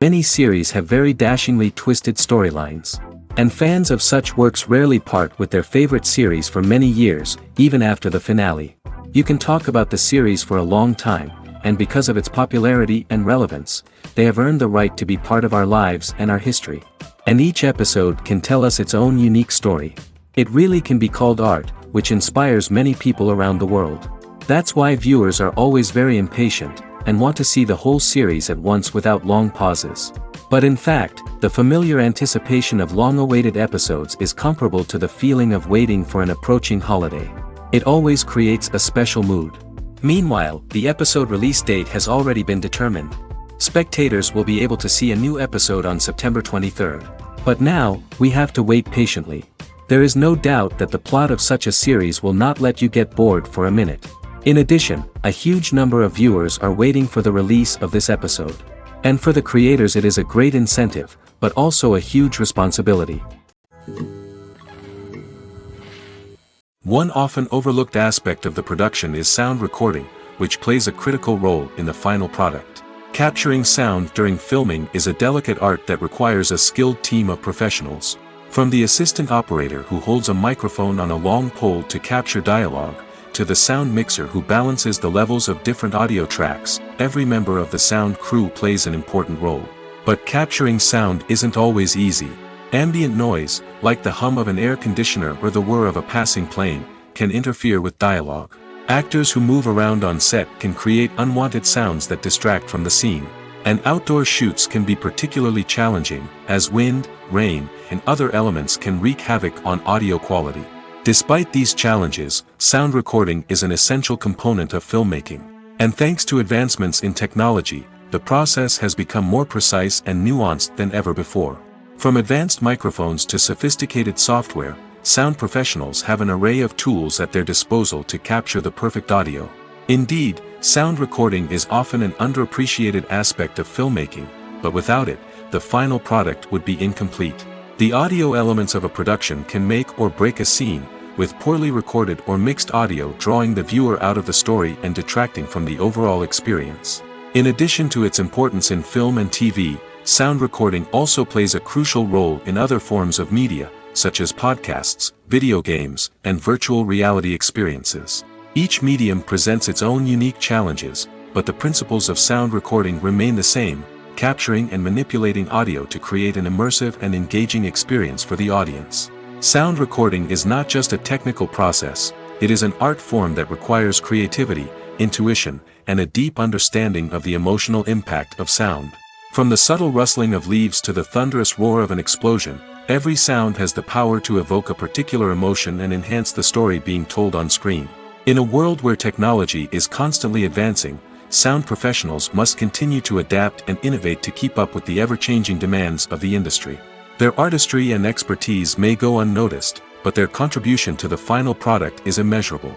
Many series have very dashingly twisted storylines. And fans of such works rarely part with their favorite series for many years, even after the finale. You can talk about the series for a long time, and because of its popularity and relevance, they have earned the right to be part of our lives and our history. And each episode can tell us its own unique story. It really can be called art, which inspires many people around the world. That's why viewers are always very impatient, and want to see the whole series at once without long pauses. But in fact, the familiar anticipation of long-awaited episodes is comparable to the feeling of waiting for an approaching holiday. It always creates a special mood. Meanwhile, the episode release date has already been determined. Spectators will be able to see a new episode on September 23rd. But now, we have to wait patiently. There is no doubt that the plot of such a series will not let you get bored for a minute. In addition, a huge number of viewers are waiting for the release of this episode. And for the creators it is a great incentive, but also a huge responsibility. One often overlooked aspect of the production is sound recording, which plays a critical role in the final product. Capturing sound during filming is a delicate art that requires a skilled team of professionals. From the assistant operator who holds a microphone on a long pole to capture dialogue, to the sound mixer who balances the levels of different audio tracks, every member of the sound crew plays an important role. But capturing sound isn't always easy. Ambient noise, like the hum of an air conditioner or the whir of a passing plane, can interfere with dialogue. Actors who move around on set can create unwanted sounds that distract from the scene. And outdoor shoots can be particularly challenging, as wind, rain, and other elements can wreak havoc on audio quality. Despite these challenges, sound recording is an essential component of filmmaking. And thanks to advancements in technology, the process has become more precise and nuanced than ever before. From advanced microphones to sophisticated software, sound professionals have an array of tools at their disposal to capture the perfect audio. Indeed, sound recording is often an underappreciated aspect of filmmaking, but without it, the final product would be incomplete. The audio elements of a production can make or break a scene, with poorly recorded or mixed audio drawing the viewer out of the story and detracting from the overall experience. In addition to its importance in film and TV, sound recording also plays a crucial role in other forms of media, such as podcasts, video games, and virtual reality experiences. Each medium presents its own unique challenges, but the principles of sound recording remain the same: capturing and manipulating audio to create an immersive and engaging experience for the audience. Sound recording is not just a technical process, it is an art form that requires creativity, intuition, and a deep understanding of the emotional impact of sound. From the subtle rustling of leaves to the thunderous roar of an explosion, every sound has the power to evoke a particular emotion and enhance the story being told on screen. In a world where technology is constantly advancing, sound professionals must continue to adapt and innovate to keep up with the ever-changing demands of the industry. Their artistry and expertise may go unnoticed, but their contribution to the final product is immeasurable.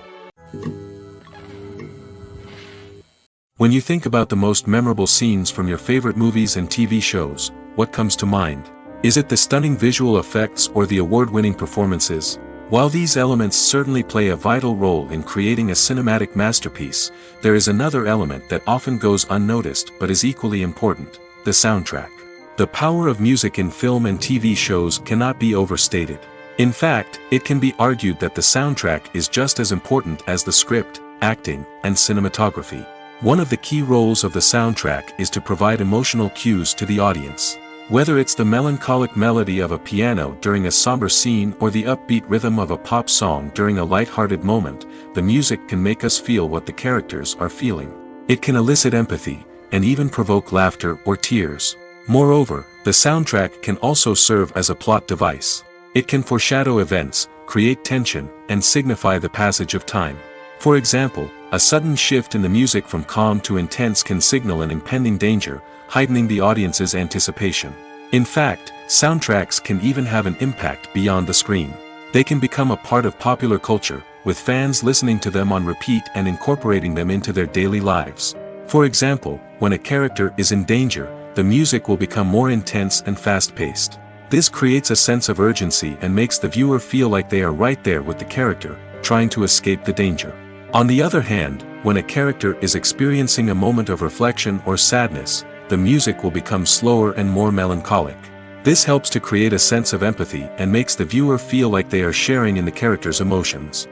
When you think about the most memorable scenes from your favorite movies and TV shows, what comes to mind? Is it the stunning visual effects or the award-winning performances? While these elements certainly play a vital role in creating a cinematic masterpiece, there is another element that often goes unnoticed but is equally important: the soundtrack. The power of music in film and TV shows cannot be overstated. In fact, it can be argued that the soundtrack is just as important as the script, acting, and cinematography. One of the key roles of the soundtrack is to provide emotional cues to the audience. Whether it's the melancholic melody of a piano during a somber scene or the upbeat rhythm of a pop song during a light-hearted moment, the music can make us feel what the characters are feeling. It can elicit empathy, and even provoke laughter or tears. Moreover, the soundtrack can also serve as a plot device. It can foreshadow events, create tension, and signify the passage of time. For example, a sudden shift in the music from calm to intense can signal an impending danger, heightening the audience's anticipation. In fact, soundtracks can even have an impact beyond the screen. They can become a part of popular culture, with fans listening to them on repeat and incorporating them into their daily lives. For example, when a character is in danger, the music will become more intense and fast-paced. This creates a sense of urgency and makes the viewer feel like they are right there with the character, trying to escape the danger. On the other hand, when a character is experiencing a moment of reflection or sadness, the music will become slower and more melancholic. This helps to create a sense of empathy and makes the viewer feel like they are sharing in the character's emotions.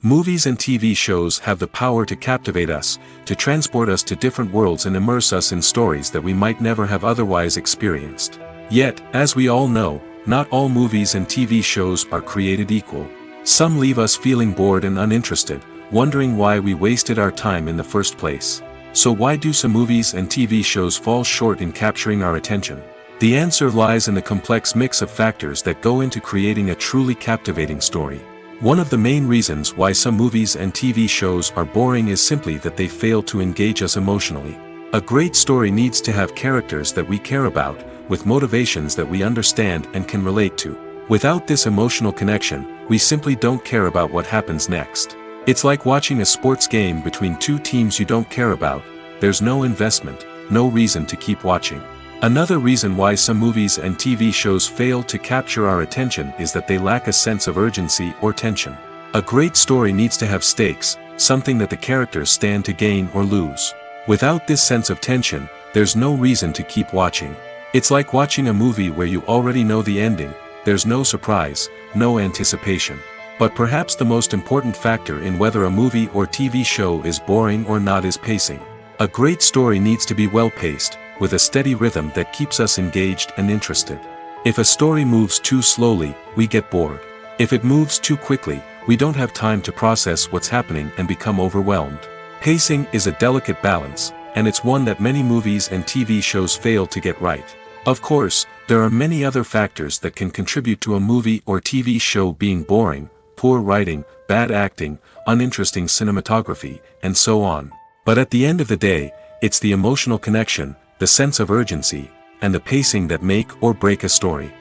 Movies and TV shows have the power to captivate us, to transport us to different worlds and immerse us in stories that we might never have otherwise experienced. Yet, as we all know, not all movies and TV shows are created equal. Some leave us feeling bored and uninterested, wondering why we wasted our time in the first place. So why do some movies and TV shows fall short in capturing our attention? The answer lies in the complex mix of factors that go into creating a truly captivating story. One of the main reasons why some movies and TV shows are boring is simply that they fail to engage us emotionally. A great story needs to have characters that we care about, with motivations that we understand and can relate to. Without this emotional connection, we simply don't care about what happens next. It's like watching a sports game between two teams you don't care about. There's no investment, no reason to keep watching. Another reason why some movies and TV shows fail to capture our attention is that they lack a sense of urgency or tension. A great story needs to have stakes, something that the characters stand to gain or lose. Without this sense of tension, there's no reason to keep watching. It's like watching a movie where you already know the ending. There's no surprise, no anticipation. But perhaps the most important factor in whether a movie or TV show is boring or not is pacing. A great story needs to be well-paced, with a steady rhythm that keeps us engaged and interested. If a story moves too slowly, we get bored. If it moves too quickly, we don't have time to process what's happening and become overwhelmed. Pacing is a delicate balance, and it's one that many movies and TV shows fail to get right. Of course, there are many other factors that can contribute to a movie or TV show being boring: poor writing, bad acting, uninteresting cinematography, and so on. But at the end of the day, it's the emotional connection, the sense of urgency, and the pacing that make or break a story.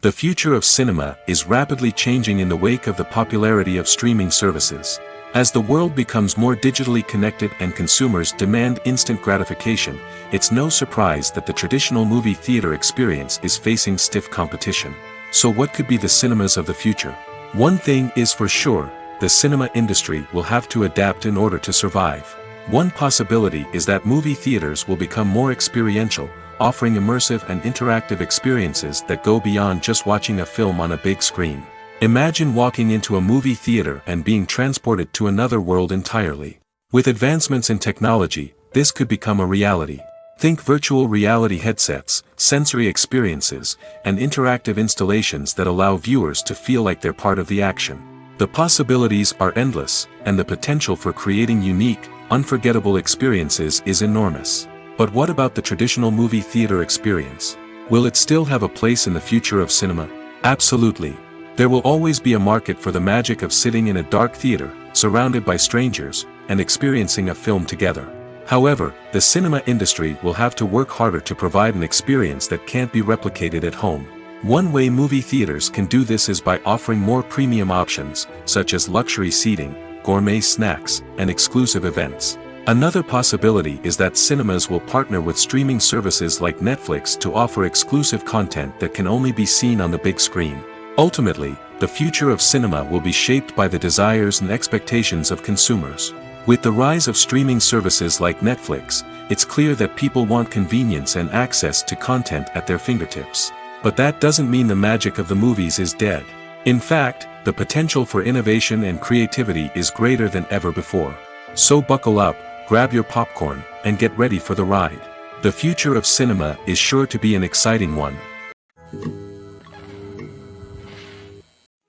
The future of cinema is rapidly changing in the wake of the popularity of streaming services. As the world becomes more digitally connected and consumers demand instant gratification, it's no surprise that the traditional movie theater experience is facing stiff competition. So what could be the cinemas of the future? One thing is for sure, the cinema industry will have to adapt in order to survive. One possibility is that movie theaters will become more experiential, offering immersive and interactive experiences that go beyond just watching a film on a big screen. Imagine walking into a movie theater and being transported to another world entirely. With advancements in technology, this could become a reality. Think virtual reality headsets, sensory experiences, and interactive installations that allow viewers to feel like they're part of the action. The possibilities are endless, and the potential for creating unique, unforgettable experiences is enormous. But what about the traditional movie theater experience? Will it still have a place in the future of cinema? Absolutely. There will always be a market for the magic of sitting in a dark theater, surrounded by strangers, and experiencing a film together. However, the cinema industry will have to work harder to provide an experience that can't be replicated at home. One way movie theaters can do this is by offering more premium options, such as luxury seating, gourmet snacks, and exclusive events. Another possibility is that cinemas will partner with streaming services like Netflix to offer exclusive content that can only be seen on the big screen. Ultimately, the future of cinema will be shaped by the desires and expectations of consumers. With the rise of streaming services like Netflix, it's clear that people want convenience and access to content at their fingertips. But that doesn't mean the magic of the movies is dead. In fact, the potential for innovation and creativity is greater than ever before. So buckle up, grab your popcorn, and get ready for the ride. The future of cinema is sure to be an exciting one.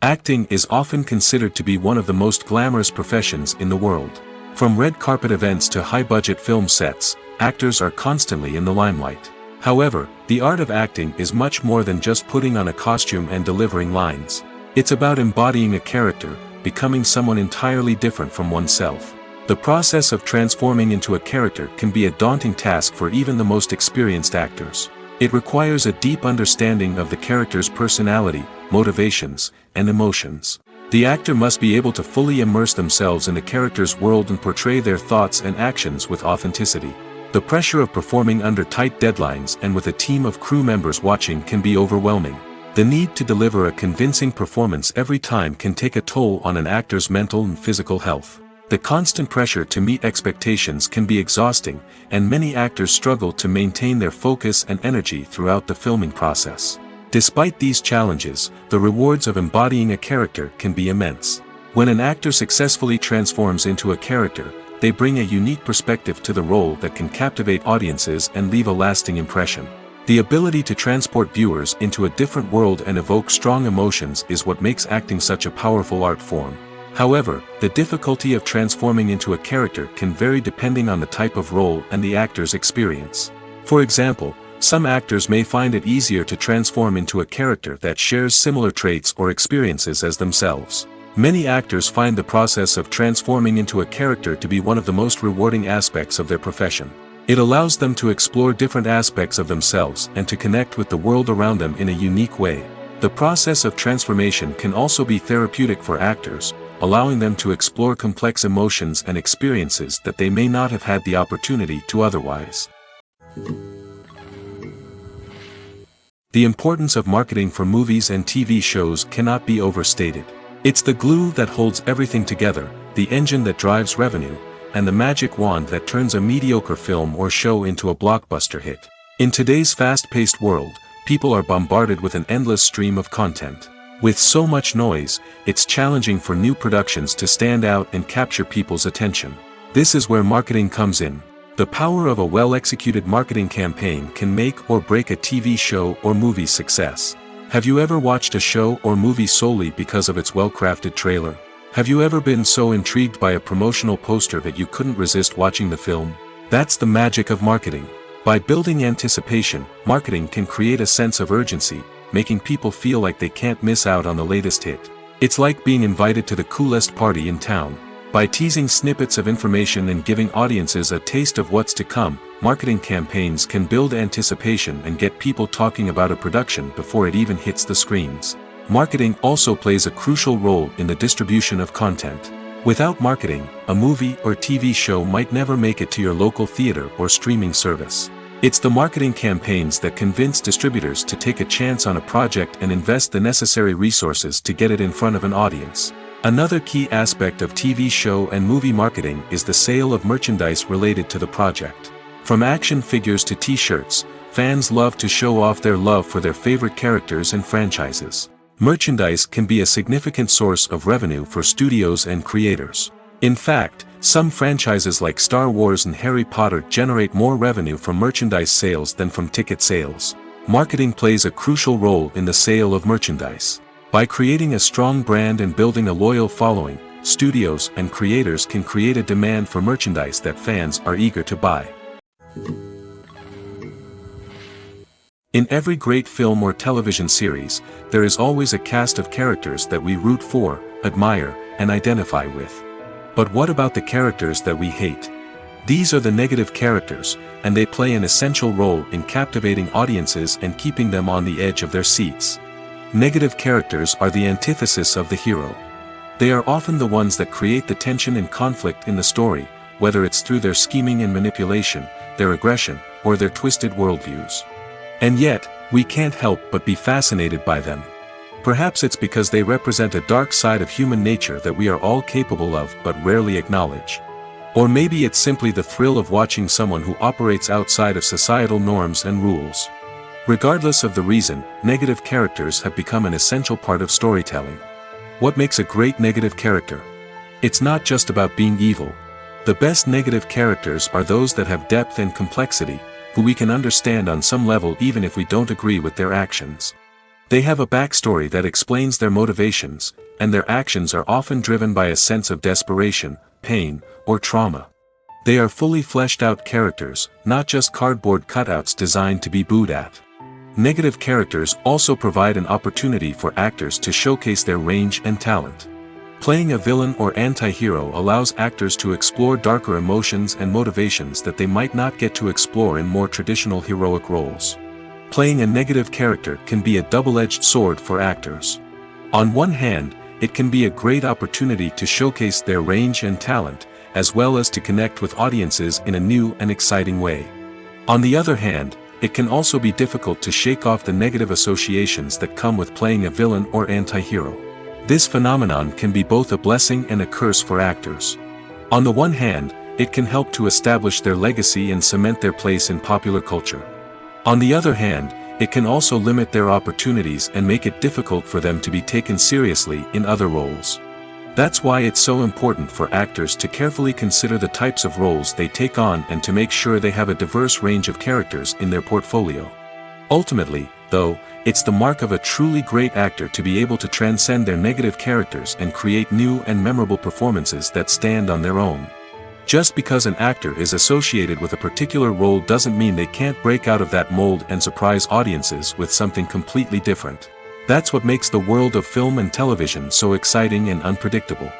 Acting is often considered to be one of the most glamorous professions in the world. From red carpet events to high-budget film sets, actors are constantly in the limelight. However, the art of acting is much more than just putting on a costume and delivering lines. It's about embodying a character, becoming someone entirely different from oneself. The process of transforming into a character can be a daunting task for even the most experienced actors. It requires a deep understanding of the character's personality, motivations, and emotions. The actor must be able to fully immerse themselves in the character's world and portray their thoughts and actions with authenticity. The pressure of performing under tight deadlines and with a team of crew members watching can be overwhelming. The need to deliver a convincing performance every time can take a toll on an actor's mental and physical health. The constant pressure to meet expectations can be exhausting, and many actors struggle to maintain their focus and energy throughout the filming process. Despite these challenges, the rewards of embodying a character can be immense. When an actor successfully transforms into a character, they bring a unique perspective to the role that can captivate audiences and leave a lasting impression. The ability to transport viewers into a different world and evoke strong emotions is what makes acting such a powerful art form. However, the difficulty of transforming into a character can vary depending on the type of role and the actor's experience. For example, some actors may find it easier to transform into a character that shares similar traits or experiences as themselves. Many actors find the process of transforming into a character to be one of the most rewarding aspects of their profession. It allows them to explore different aspects of themselves and to connect with the world around them in a unique way. The process of transformation can also be therapeutic for actors, allowing them to explore complex emotions and experiences that they may not have had the opportunity to otherwise. The importance of marketing for movies and TV shows cannot be overstated. It's the glue that holds everything together, the engine that drives revenue, and the magic wand that turns a mediocre film or show into a blockbuster hit. In today's fast-paced world, people are bombarded with an endless stream of content. With so much noise, it's challenging for new productions to stand out and capture people's attention. This is where marketing comes in. The power of a well-executed marketing campaign can make or break a TV show or movie's success. Have you ever watched a show or movie solely because of its well-crafted trailer? Have you ever been so intrigued by a promotional poster that you couldn't resist watching the film? That's the magic of marketing. By building anticipation, marketing can create a sense of urgency, making people feel like they can't miss out on the latest hit. It's like being invited to the coolest party in town. By teasing snippets of information and giving audiences a taste of what's to come, marketing campaigns can build anticipation and get people talking about a production before it even hits the screens. Marketing also plays a crucial role in the distribution of content. Without marketing, a movie or TV show might never make it to your local theater or streaming service. It's the marketing campaigns that convince distributors to take a chance on a project and invest the necessary resources to get it in front of an audience. Another key aspect of TV show and movie marketing is the sale of merchandise related to the project. From action figures to t-shirts, fans love to show off their love for their favorite characters and franchises. Merchandise can be a significant source of revenue for studios and creators. In fact, some franchises like Star Wars and Harry Potter generate more revenue from merchandise sales than from ticket sales. Marketing plays a crucial role in the sale of merchandise. By creating a strong brand and building a loyal following, studios and creators can create a demand for merchandise that fans are eager to buy. In every great film or television series, there is always a cast of characters that we root for, admire, and identify with. But what about the characters that we hate? These are the negative characters, and they play an essential role in captivating audiences and keeping them on the edge of their seats. Negative characters are the antithesis of the hero. They are often the ones that create the tension and conflict in the story, whether it's through their scheming and manipulation, their aggression, or their twisted worldviews. And yet, we can't help but be fascinated by them. Perhaps it's because they represent a dark side of human nature that we are all capable of but rarely acknowledge. Or maybe it's simply the thrill of watching someone who operates outside of societal norms and rules. Regardless of the reason, negative characters have become an essential part of storytelling. What makes a great negative character? It's not just about being evil. The best negative characters are those that have depth and complexity, who we can understand on some level even if we don't agree with their actions. They have a backstory that explains their motivations, and their actions are often driven by a sense of desperation, pain, or trauma. They are fully fleshed out characters, not just cardboard cutouts designed to be booed at. Negative characters also provide an opportunity for actors to showcase their range and talent. Playing a villain or anti-hero allows actors to explore darker emotions and motivations that they might not get to explore in more traditional heroic roles. Playing a negative character can be a double-edged sword for actors. On one hand, it can be a great opportunity to showcase their range and talent, as well as to connect with audiences in a new and exciting way. On the other hand, it can also be difficult to shake off the negative associations that come with playing a villain or anti-hero. This phenomenon can be both a blessing and a curse for actors. On the one hand, it can help to establish their legacy and cement their place in popular culture. On the other hand, it can also limit their opportunities and make it difficult for them to be taken seriously in other roles. That's why it's so important for actors to carefully consider the types of roles they take on and to make sure they have a diverse range of characters in their portfolio. Ultimately, though, it's the mark of a truly great actor to be able to transcend their negative characters and create new and memorable performances that stand on their own. Just because an actor is associated with a particular role doesn't mean they can't break out of that mold and surprise audiences with something completely different. That's what makes the world of film and television so exciting and unpredictable.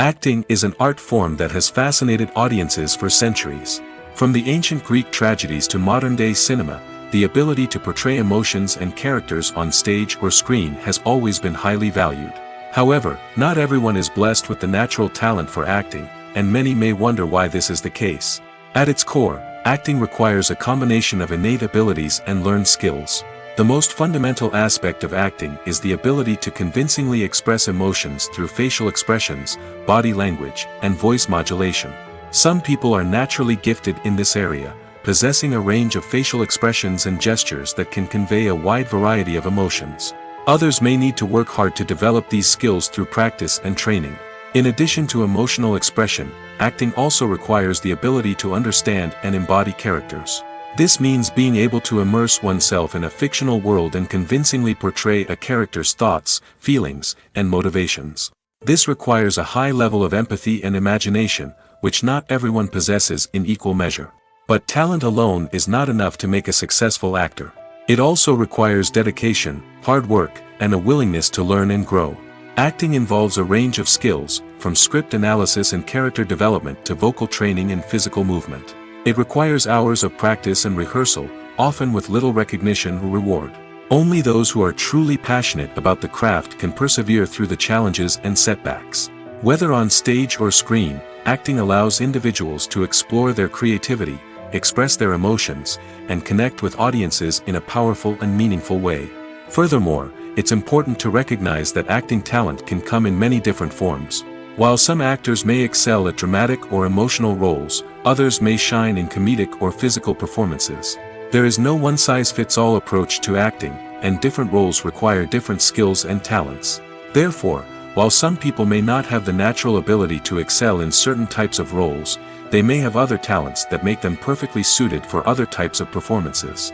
Acting is an art form that has fascinated audiences for centuries. From the ancient Greek tragedies to modern-day cinema, the ability to portray emotions and characters on stage or screen has always been highly valued. However, not everyone is blessed with the natural talent for acting, and many may wonder why this is the case. At its core, acting requires a combination of innate abilities and learned skills. The most fundamental aspect of acting is the ability to convincingly express emotions through facial expressions, body language, and voice modulation. Some people are naturally gifted in this area, possessing a range of facial expressions and gestures that can convey a wide variety of emotions. Others may need to work hard to develop these skills through practice and training. In addition to emotional expression, acting also requires the ability to understand and embody characters. This means being able to immerse oneself in a fictional world and convincingly portray a character's thoughts, feelings, and motivations. This requires a high level of empathy and imagination, which not everyone possesses in equal measure. But talent alone is not enough to make a successful actor. It also requires dedication, hard work, and a willingness to learn and grow. Acting involves a range of skills, from script analysis and character development to vocal training and physical movement. It requires hours of practice and rehearsal, often with little recognition or reward. Only those who are truly passionate about the craft can persevere through the challenges and setbacks. Whether on stage or screen, acting allows individuals to explore their creativity, express their emotions, and connect with audiences in a powerful and meaningful way. Furthermore, it's important to recognize that acting talent can come in many different forms. While some actors may excel at dramatic or emotional roles, others may shine in comedic or physical performances. There is no one-size-fits-all approach to acting, and different roles require different skills and talents. Therefore, while some people may not have the natural ability to excel in certain types of roles, they may have other talents that make them perfectly suited for other types of performances.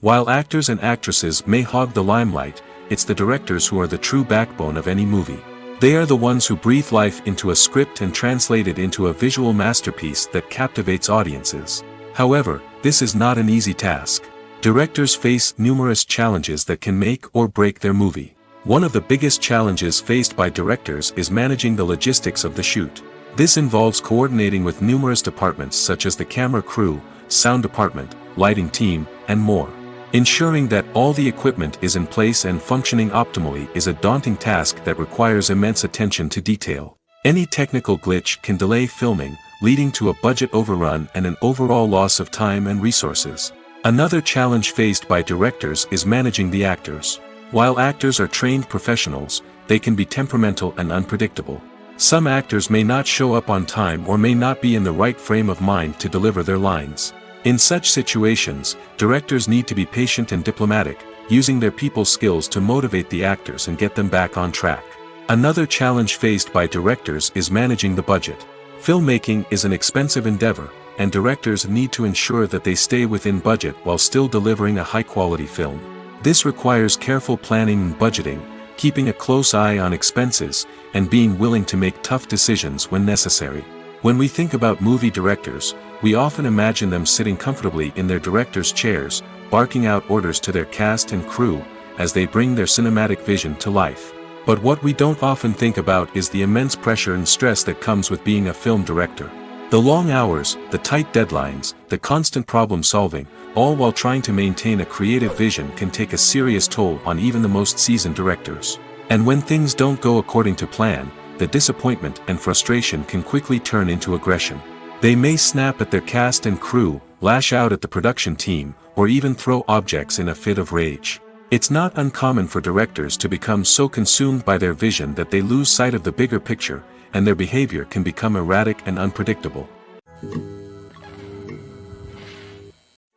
While actors and actresses may hog the limelight, it's the directors who are the true backbone of any movie. They are the ones who breathe life into a script and translate it into a visual masterpiece that captivates audiences. However, this is not an easy task. Directors face numerous challenges that can make or break their movie. One of the biggest challenges faced by directors is managing the logistics of the shoot. This involves coordinating with numerous departments such as the camera crew, sound department, lighting team, and more. Ensuring that all the equipment is in place and functioning optimally is a daunting task that requires immense attention to detail. Any technical glitch can delay filming, leading to a budget overrun and an overall loss of time and resources. Another challenge faced by directors is managing the actors. While actors are trained professionals, they can be temperamental and unpredictable. Some actors may not show up on time or may not be in the right frame of mind to deliver their lines. In such situations, directors need to be patient and diplomatic, using their people skills to motivate the actors and get them back on track. Another challenge faced by directors is managing the budget. Filmmaking is an expensive endeavor, and directors need to ensure that they stay within budget while still delivering a high-quality film. This requires careful planning and budgeting, keeping a close eye on expenses, and being willing to make tough decisions when necessary. When we think about movie directors, we often imagine them sitting comfortably in their director's chairs, barking out orders to their cast and crew, as they bring their cinematic vision to life. But what we don't often think about is the immense pressure and stress that comes with being a film director. The long hours, the tight deadlines, the constant problem solving, all while trying to maintain a creative vision can take a serious toll on even the most seasoned directors. And when things don't go according to plan, the disappointment and frustration can quickly turn into aggression. They may snap at their cast and crew, lash out at the production team, or even throw objects in a fit of rage. It's not uncommon for directors to become so consumed by their vision that they lose sight of the bigger picture, and their behavior can become erratic and unpredictable.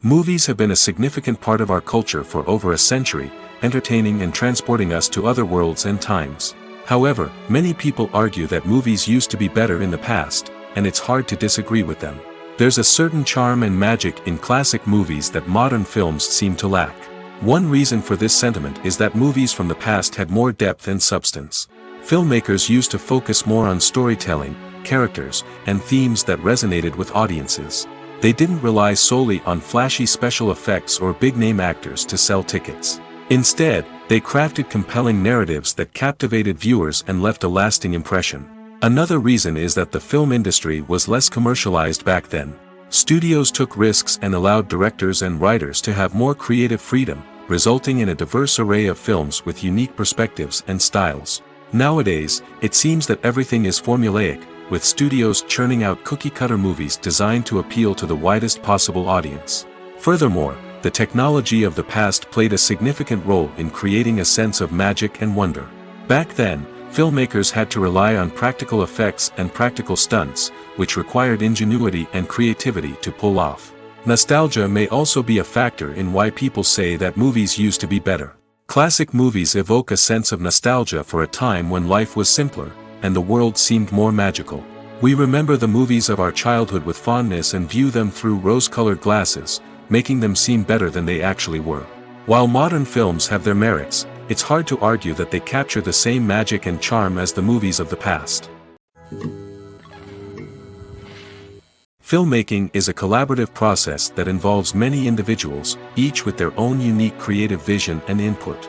Movies have been a significant part of our culture for over a century, entertaining and transporting us to other worlds and times. However, many people argue that movies used to be better in the past, and it's hard to disagree with them. There's a certain charm and magic in classic movies that modern films seem to lack. One reason for this sentiment is that movies from the past had more depth and substance. Filmmakers used to focus more on storytelling, characters, and themes that resonated with audiences. They didn't rely solely on flashy special effects or big-name actors to sell tickets. Instead, they crafted compelling narratives that captivated viewers and left a lasting impression. Another reason is that the film industry was less commercialized back then. Studios took risks and allowed directors and writers to have more creative freedom, resulting in a diverse array of films with unique perspectives and styles. Nowadays, it seems that everything is formulaic, with studios churning out cookie-cutter movies designed to appeal to the widest possible audience. Furthermore, the technology of the past played a significant role in creating a sense of magic and wonder. Back then, filmmakers had to rely on practical effects and practical stunts, which required ingenuity and creativity to pull off. Nostalgia may also be a factor in why people say that movies used to be better. Classic movies evoke a sense of nostalgia for a time when life was simpler, and the world seemed more magical. We remember the movies of our childhood with fondness and view them through rose-colored glasses, making them seem better than they actually were. While modern films have their merits, it's hard to argue that they capture the same magic and charm as the movies of the past. Filmmaking is a collaborative process that involves many individuals, each with their own unique creative vision and input.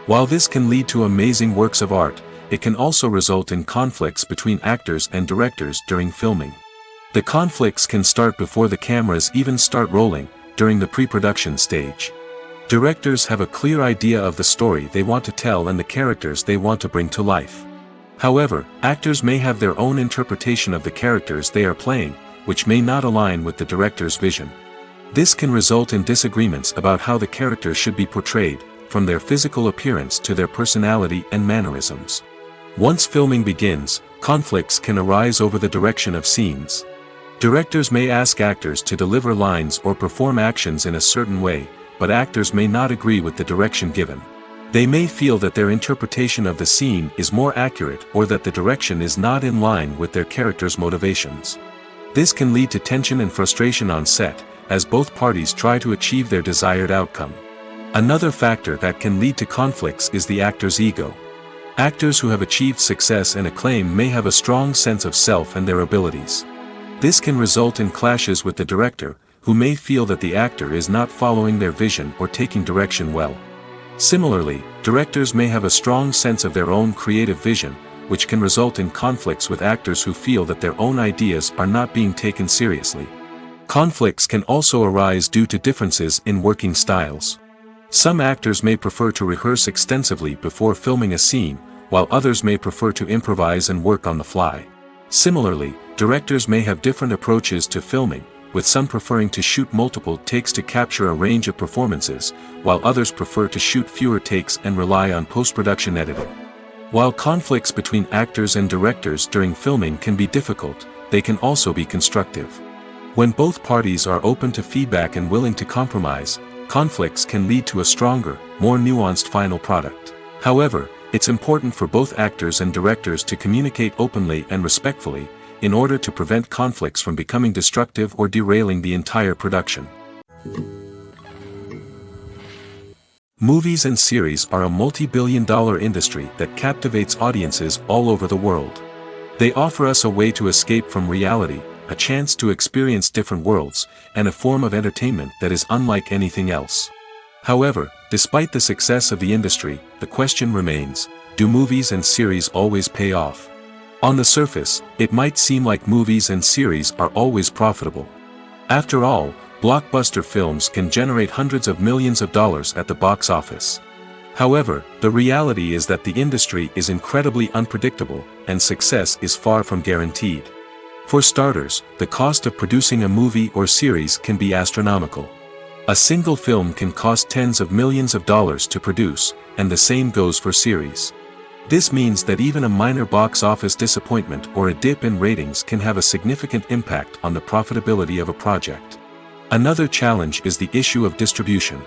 While this can lead to amazing works of art, it can also result in conflicts between actors and directors during filming. The conflicts can start before the cameras even start rolling, during the pre-production stage. Directors have a clear idea of the story they want to tell and the characters they want to bring to life. However, actors may have their own interpretation of the characters they are playing, which may not align with the director's vision. This can result in disagreements about how the characters should be portrayed, from their physical appearance to their personality and mannerisms. Once filming begins, conflicts can arise over the direction of scenes. Directors may ask actors to deliver lines or perform actions in a certain way, but actors may not agree with the direction given. They may feel that their interpretation of the scene is more accurate or that the direction is not in line with their character's motivations. This can lead to tension and frustration on set, as both parties try to achieve their desired outcome. Another factor that can lead to conflicts is the actor's ego. Actors who have achieved success and acclaim may have a strong sense of self and their abilities. This can result in clashes with the director, who may feel that the actor is not following their vision or taking direction well. Similarly, directors may have a strong sense of their own creative vision, which can result in conflicts with actors who feel that their own ideas are not being taken seriously. Conflicts can also arise due to differences in working styles. Some actors may prefer to rehearse extensively before filming a scene, while others may prefer to improvise and work on the fly. Similarly, directors may have different approaches to filming, with some preferring to shoot multiple takes to capture a range of performances, while others prefer to shoot fewer takes and rely on post-production editing. While conflicts between actors and directors during filming can be difficult, they can also be constructive. When both parties are open to feedback and willing to compromise, conflicts can lead to a stronger, more nuanced final product. However, it's important for both actors and directors to communicate openly and respectfully, in order to prevent conflicts from becoming destructive or derailing the entire production. Movies and series are a multi-billion-dollar industry that captivates audiences all over the world. They offer us a way to escape from reality, a chance to experience different worlds, and a form of entertainment that is unlike anything else. However, despite the success of the industry, the question remains, do movies and series always pay off? On the surface, it might seem like movies and series are always profitable. After all, blockbuster films can generate hundreds of millions of dollars at the box office. However, the reality is that the industry is incredibly unpredictable, and success is far from guaranteed. For starters, the cost of producing a movie or series can be astronomical. A single film can cost tens of millions of dollars to produce, and the same goes for series. This means that even a minor box office disappointment or a dip in ratings can have a significant impact on the profitability of a project. Another challenge is the issue of distribution.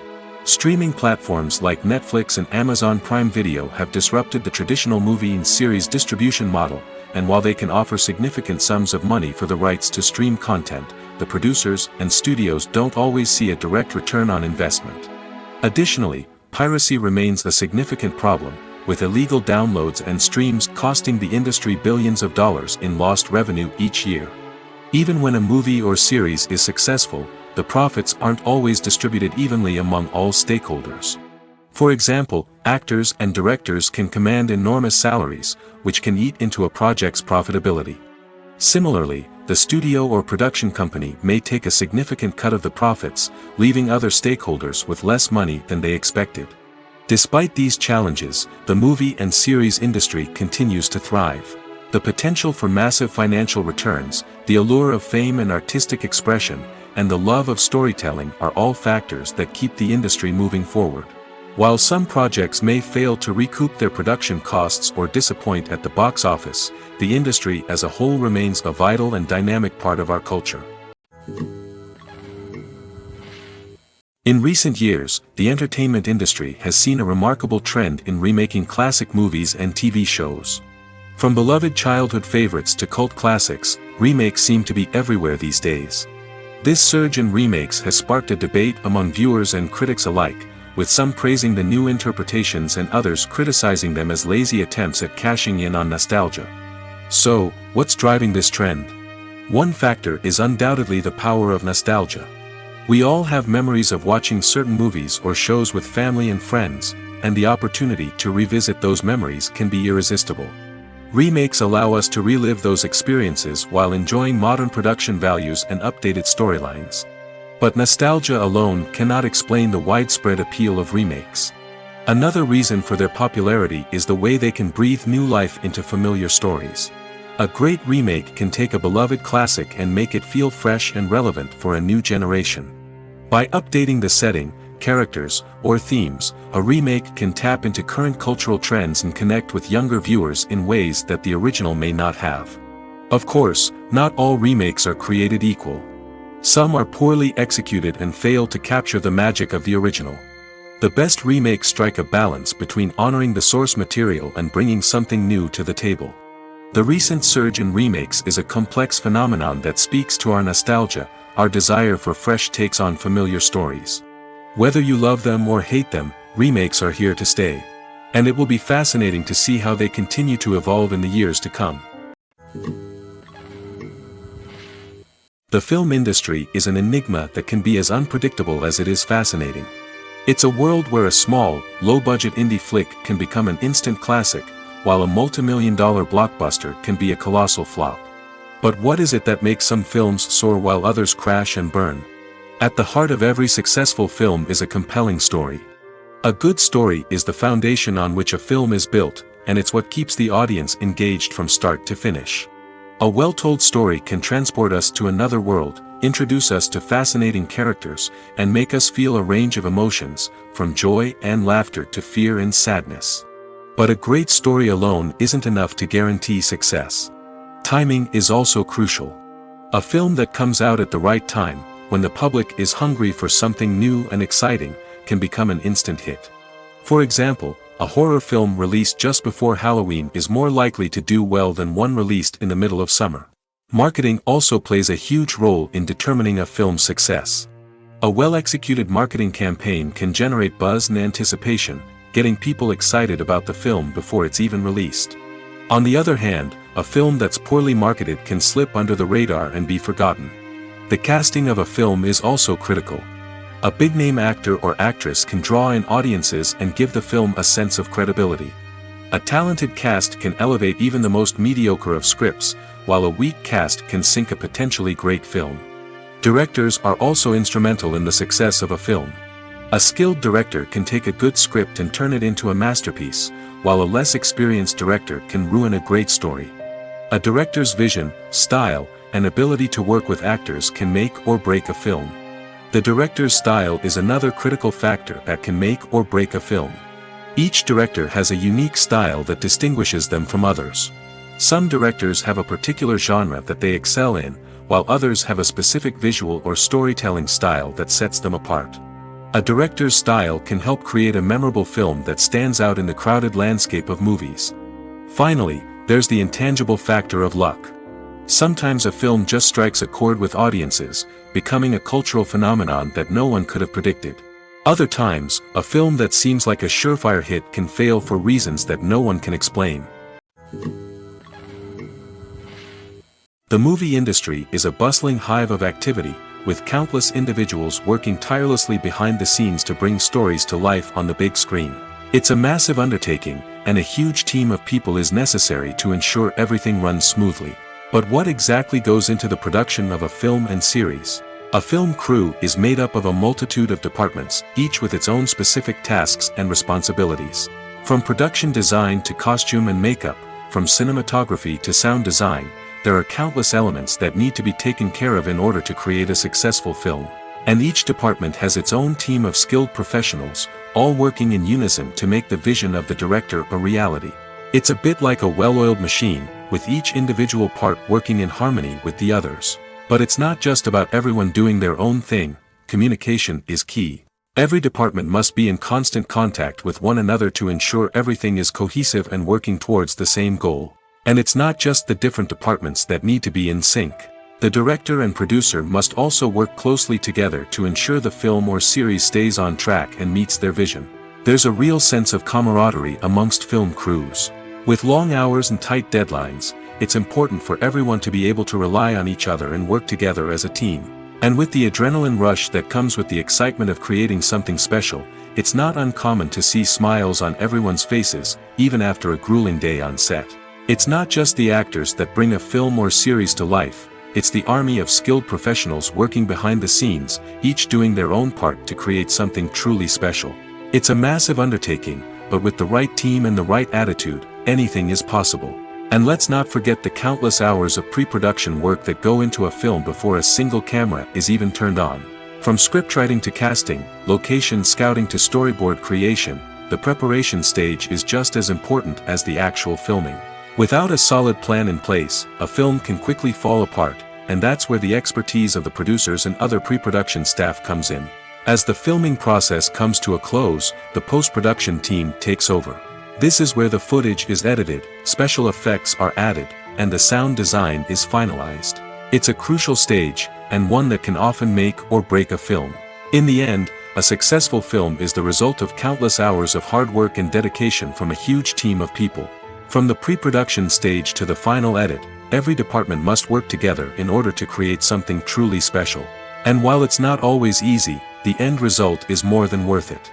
Streaming platforms like Netflix and Amazon Prime Video have disrupted the traditional movie and series distribution model, and while they can offer significant sums of money for the rights to stream content, the producers and studios don't always see a direct return on investment. Additionally, piracy remains a significant problem, with illegal downloads and streams costing the industry billions of dollars in lost revenue each year. Even when a movie or series is successful, the profits aren't always distributed evenly among all stakeholders. For example, actors and directors can command enormous salaries, which can eat into a project's profitability. Similarly, the studio or production company may take a significant cut of the profits, leaving other stakeholders with less money than they expected. Despite these challenges, the movie and series industry continues to thrive. The potential for massive financial returns, the allure of fame and artistic expression, and the love of storytelling are all factors that keep the industry moving forward. While some projects may fail to recoup their production costs or disappoint at the box office, the industry as a whole remains a vital and dynamic part of our culture. In recent years, the entertainment industry has seen a remarkable trend in remaking classic movies and TV shows. From beloved childhood favorites to cult classics, remakes seem to be everywhere these days. This surge in remakes has sparked a debate among viewers and critics alike, with some praising the new interpretations and others criticizing them as lazy attempts at cashing in on nostalgia. So, what's driving this trend? One factor is undoubtedly the power of nostalgia. We all have memories of watching certain movies or shows with family and friends, and the opportunity to revisit those memories can be irresistible. Remakes allow us to relive those experiences while enjoying modern production values and updated storylines. But nostalgia alone cannot explain the widespread appeal of remakes. Another reason for their popularity is the way they can breathe new life into familiar stories. A great remake can take a beloved classic and make it feel fresh and relevant for a new generation. By updating the setting, characters, or themes, a remake can tap into current cultural trends and connect with younger viewers in ways that the original may not have. Of course, not all remakes are created equal. Some are poorly executed and fail to capture the magic of the original. The best remakes strike a balance between honoring the source material and bringing something new to the table. The recent surge in remakes is a complex phenomenon that speaks to our nostalgia, our desire for fresh takes on familiar stories. Whether you love them or hate them, remakes are here to stay. And it will be fascinating to see how they continue to evolve in the years to come. The film industry is an enigma that can be as unpredictable as it is fascinating. It's a world where a small, low-budget indie flick can become an instant classic, while a multi-million-dollar blockbuster can be a colossal flop. But what is it that makes some films soar while others crash and burn? At the heart of every successful film is a compelling story. A good story is the foundation on which a film is built, and it's what keeps the audience engaged from start to finish. A well-told story can transport us to another world, introduce us to fascinating characters, and make us feel a range of emotions, from joy and laughter to fear and sadness. But a great story alone isn't enough to guarantee success. Timing is also crucial. A film that comes out at the right time, when the public is hungry for something new and exciting, can become an instant hit. For example, a horror film released just before Halloween is more likely to do well than one released in the middle of summer. Marketing also plays a huge role in determining a film's success. A well-executed marketing campaign can generate buzz and anticipation, getting people excited about the film before it's even released. On the other hand, a film that's poorly marketed can slip under the radar and be forgotten. The casting of a film is also critical. A big-name actor or actress can draw in audiences and give the film a sense of credibility. A talented cast can elevate even the most mediocre of scripts, while a weak cast can sink a potentially great film. Directors are also instrumental in the success of a film. A skilled director can take a good script and turn it into a masterpiece, while a less experienced director can ruin a great story. A director's vision, style, and ability to work with actors can make or break a film. The director's style is another critical factor that can make or break a film. Each director has a unique style that distinguishes them from others. Some directors have a particular genre that they excel in, while others have a specific visual or storytelling style that sets them apart. A director's style can help create a memorable film that stands out in the crowded landscape of movies. Finally, there's the intangible factor of luck. Sometimes a film just strikes a chord with audiences, becoming a cultural phenomenon that no one could have predicted. Other times, a film that seems like a surefire hit can fail for reasons that no one can explain. The movie industry is a bustling hive of activity, with countless individuals working tirelessly behind the scenes to bring stories to life on the big screen. It's a massive undertaking, and a huge team of people is necessary to ensure everything runs smoothly. But what exactly goes into the production of a film and series? A film crew is made up of a multitude of departments, each with its own specific tasks and responsibilities. From production design to costume and makeup, from cinematography to sound design, there are countless elements that need to be taken care of in order to create a successful film. And each department has its own team of skilled professionals, all working in unison to make the vision of the director a reality. It's a bit like a well-oiled machine, with each individual part working in harmony with the others. But it's not just about everyone doing their own thing. Communication is key. Every department must be in constant contact with one another to ensure everything is cohesive and working towards the same goal. And it's not just the different departments that need to be in sync. The director and producer must also work closely together to ensure the film or series stays on track and meets their vision. There's a real sense of camaraderie amongst film crews. With long hours and tight deadlines, it's important for everyone to be able to rely on each other and work together as a team. And with the adrenaline rush that comes with the excitement of creating something special, it's not uncommon to see smiles on everyone's faces, even after a grueling day on set. It's not just the actors that bring a film or series to life, it's the army of skilled professionals working behind the scenes, each doing their own part to create something truly special. It's a massive undertaking, but with the right team and the right attitude, anything is possible. And let's not forget the countless hours of pre-production work that go into a film before a single camera is even turned on. From scriptwriting to casting, location scouting to storyboard creation, the preparation stage is just as important as the actual filming. Without a solid plan in place, a film can quickly fall apart, and that's where the expertise of the producers and other pre-production staff comes in. As the filming process comes to a close, the post-production team takes over. This is where the footage is edited, special effects are added, and the sound design is finalized. It's a crucial stage, and one that can often make or break a film. In the end, a successful film is the result of countless hours of hard work and dedication from a huge team of people. From the pre-production stage to the final edit, every department must work together in order to create something truly special. And while it's not always easy, the end result is more than worth it.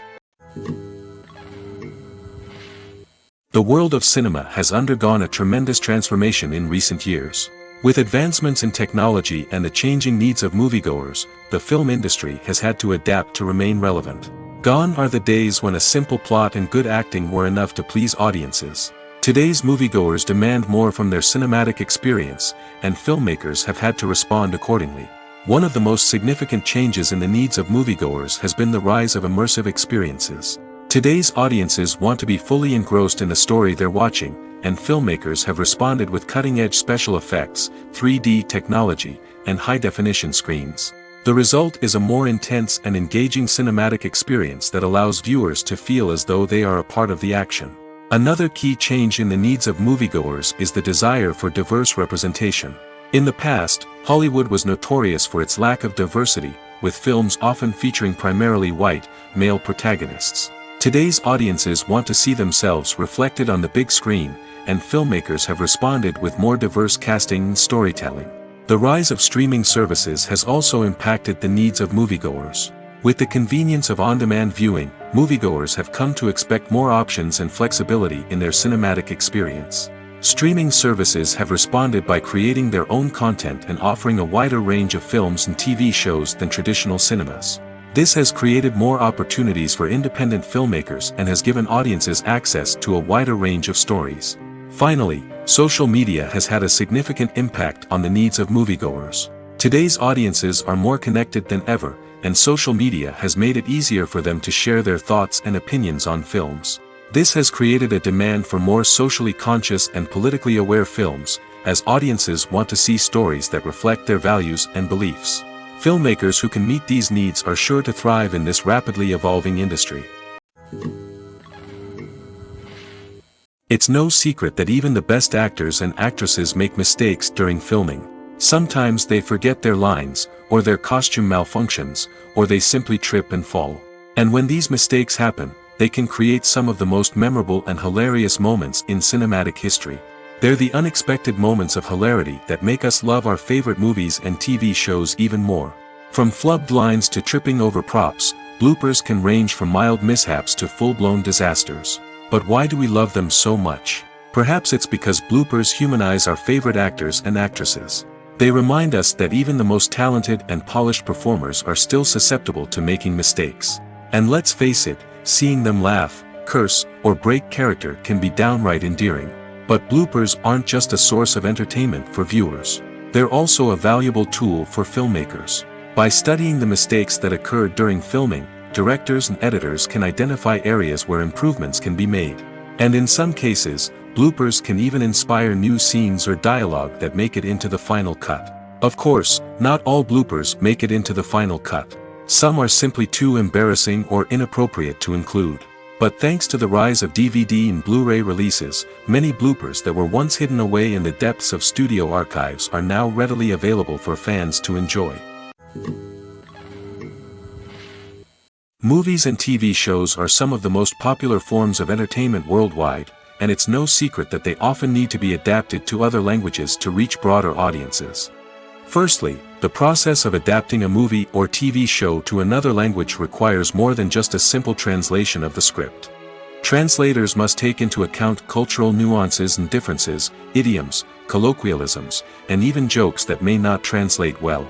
The world of cinema has undergone a tremendous transformation in recent years. With advancements in technology and the changing needs of moviegoers, the film industry has had to adapt to remain relevant. Gone are the days when a simple plot and good acting were enough to please audiences. Today's moviegoers demand more from their cinematic experience, and filmmakers have had to respond accordingly. One of the most significant changes in the needs of moviegoers has been the rise of immersive experiences. Today's audiences want to be fully engrossed in the story they're watching, and filmmakers have responded with cutting-edge special effects, 3D technology, and high-definition screens. The result is a more intense and engaging cinematic experience that allows viewers to feel as though they are a part of the action. Another key change in the needs of moviegoers is the desire for diverse representation. In the past, Hollywood was notorious for its lack of diversity, with films often featuring primarily white, male protagonists. Today's audiences want to see themselves reflected on the big screen, and filmmakers have responded with more diverse casting and storytelling. The rise of streaming services has also impacted the needs of moviegoers. With the convenience of on-demand viewing, moviegoers have come to expect more options and flexibility in their cinematic experience. Streaming services have responded by creating their own content and offering a wider range of films and TV shows than traditional cinemas. This has created more opportunities for independent filmmakers and has given audiences access to a wider range of stories. Finally, social media has had a significant impact on the needs of moviegoers. Today's audiences are more connected than ever, and social media has made it easier for them to share their thoughts and opinions on films. This has created a demand for more socially conscious and politically aware films, as audiences want to see stories that reflect their values and beliefs. Filmmakers who can meet these needs are sure to thrive in this rapidly evolving industry. It's no secret that even the best actors and actresses make mistakes during filming. Sometimes they forget their lines, or their costume malfunctions, or they simply trip and fall. And when these mistakes happen, they can create some of the most memorable and hilarious moments in cinematic history. They're the unexpected moments of hilarity that make us love our favorite movies and TV shows even more. From flubbed lines to tripping over props, bloopers can range from mild mishaps to full-blown disasters. But why do we love them so much? Perhaps it's because bloopers humanize our favorite actors and actresses. They remind us that even the most talented and polished performers are still susceptible to making mistakes. And let's face it, seeing them laugh, curse, or break character can be downright endearing. But bloopers aren't just a source of entertainment for viewers. They're also a valuable tool for filmmakers. By studying the mistakes that occurred during filming, directors and editors can identify areas where improvements can be made. And in some cases, bloopers can even inspire new scenes or dialogue that make it into the final cut. Of course, not all bloopers make it into the final cut. Some are simply too embarrassing or inappropriate to include. But thanks to the rise of DVD and Blu-ray releases, many bloopers that were once hidden away in the depths of studio archives are now readily available for fans to enjoy. Movies and TV shows are some of the most popular forms of entertainment worldwide, and it's no secret that they often need to be adapted to other languages to reach broader audiences. Firstly, the process of adapting a movie or TV show to another language requires more than just a simple translation of the script. Translators must take into account cultural nuances and differences, idioms, colloquialisms, and even jokes that may not translate well.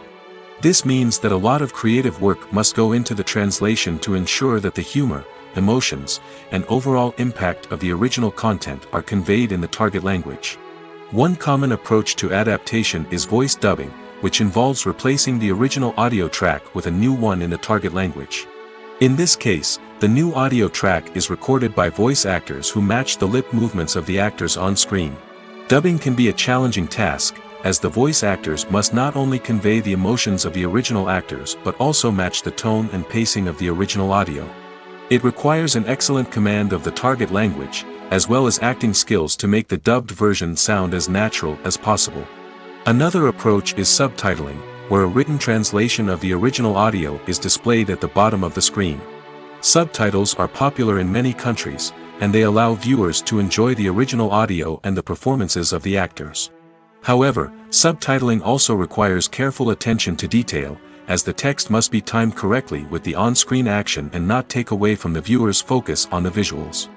This means that a lot of creative work must go into the translation to ensure that the humor, emotions, and overall impact of the original content are conveyed in the target language. One common approach to adaptation is voice dubbing, which involves replacing the original audio track with a new one in the target language. In this case, the new audio track is recorded by voice actors who match the lip movements of the actors on screen. Dubbing can be a challenging task, as the voice actors must not only convey the emotions of the original actors but also match the tone and pacing of the original audio. It requires an excellent command of the target language, as well as acting skills to make the dubbed version sound as natural as possible. Another approach is subtitling, where a written translation of the original audio is displayed at the bottom of the screen. Subtitles are popular in many countries, and they allow viewers to enjoy the original audio and the performances of the actors. However, subtitling also requires careful attention to detail, as the text must be timed correctly with the on-screen action and not take away from the viewer's focus on the visuals.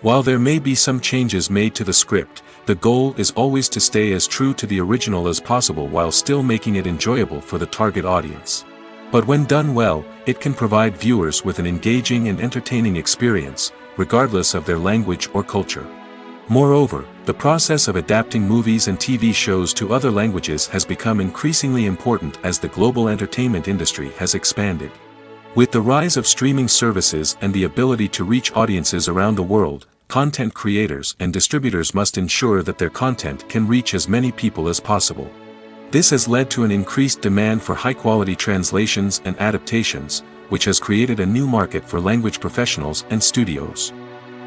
While there may be some changes made to the script, the goal is always to stay as true to the original as possible while still making it enjoyable for the target audience. But when done well, it can provide viewers with an engaging and entertaining experience, regardless of their language or culture. Moreover, the process of adapting movies and TV shows to other languages has become increasingly important as the global entertainment industry has expanded. With the rise of streaming services and the ability to reach audiences around the world, content creators and distributors must ensure that their content can reach as many people as possible. This has led to an increased demand for high-quality translations and adaptations, which has created a new market for language professionals and studios.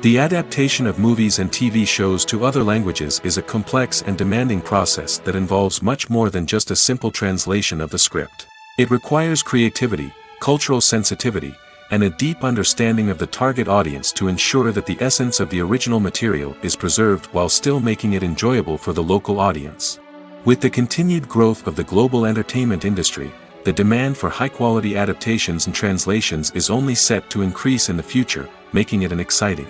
The adaptation of movies and TV shows to other languages is a complex and demanding process that involves much more than just a simple translation of the script. It requires creativity, cultural sensitivity, and a deep understanding of the target audience to ensure that the essence of the original material is preserved while still making it enjoyable for the local audience. With the continued growth of the global entertainment industry, the demand for high-quality adaptations and translations is only set to increase in the future, making it an exciting.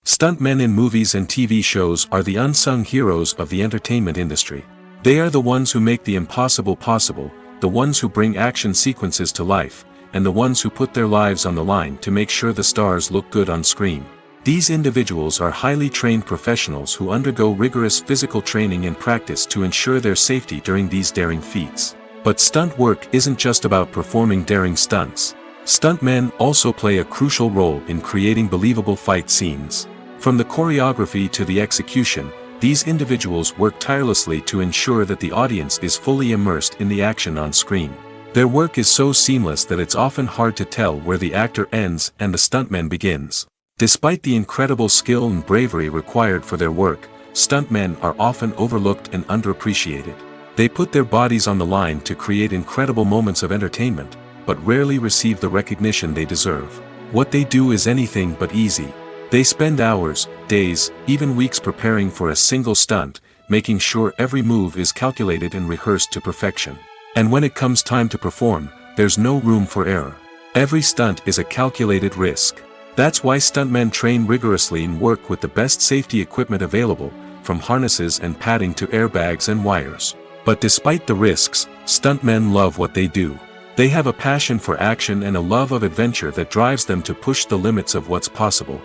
Stuntmen in movies and TV shows are the unsung heroes of the entertainment industry. They are the ones who make the impossible possible, the ones who bring action sequences to life, and the ones who put their lives on the line to make sure the stars look good on screen. These individuals are highly trained professionals who undergo rigorous physical training and practice to ensure their safety during these daring feats. But stunt work isn't just about performing daring stunts. Stuntmen also play a crucial role in creating believable fight scenes. From the choreography to the execution, these individuals work tirelessly to ensure that the audience is fully immersed in the action on screen. Their work is so seamless that it's often hard to tell where the actor ends and the stuntman begins. Despite the incredible skill and bravery required for their work, stuntmen are often overlooked and underappreciated. They put their bodies on the line to create incredible moments of entertainment, but rarely receive the recognition they deserve. What they do is anything but easy. They spend hours, days, even weeks preparing for a single stunt, making sure every move is calculated and rehearsed to perfection. And when it comes time to perform, there's no room for error. Every stunt is a calculated risk. That's why stuntmen train rigorously and work with the best safety equipment available, from harnesses and padding to airbags and wires. But despite the risks, stuntmen love what they do. They have a passion for action and a love of adventure that drives them to push the limits of what's possible.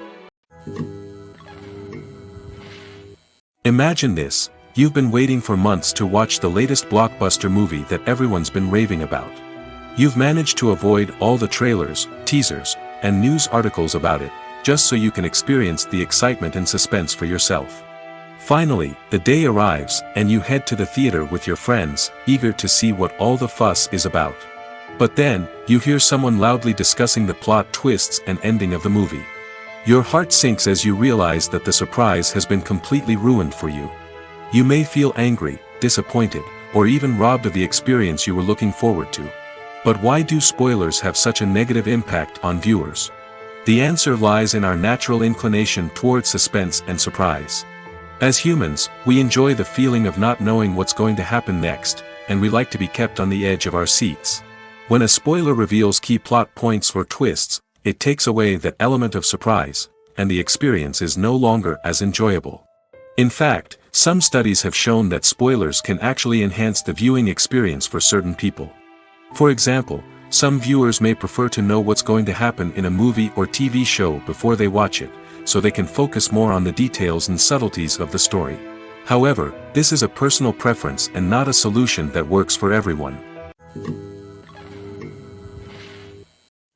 Imagine this: you've been waiting for months to watch the latest blockbuster movie that everyone's been raving about. You've managed to avoid all the trailers, teasers, and news articles about it, just so you can experience the excitement and suspense for yourself. Finally, the day arrives, and you head to the theater with your friends, eager to see what all the fuss is about. But then, you hear someone loudly discussing the plot twists and ending of the movie. Your heart sinks as you realize that the surprise has been completely ruined for you. You may feel angry, disappointed, or even robbed of the experience you were looking forward to. But why do spoilers have such a negative impact on viewers? The answer lies in our natural inclination towards suspense and surprise. As humans, we enjoy the feeling of not knowing what's going to happen next, and we like to be kept on the edge of our seats. When a spoiler reveals key plot points or twists, it takes away that element of surprise, and the experience is no longer as enjoyable. In fact, some studies have shown that spoilers can actually enhance the viewing experience for certain people. For example, some viewers may prefer to know what's going to happen in a movie or TV show before they watch it, so they can focus more on the details and subtleties of the story. However, this is a personal preference and not a solution that works for everyone.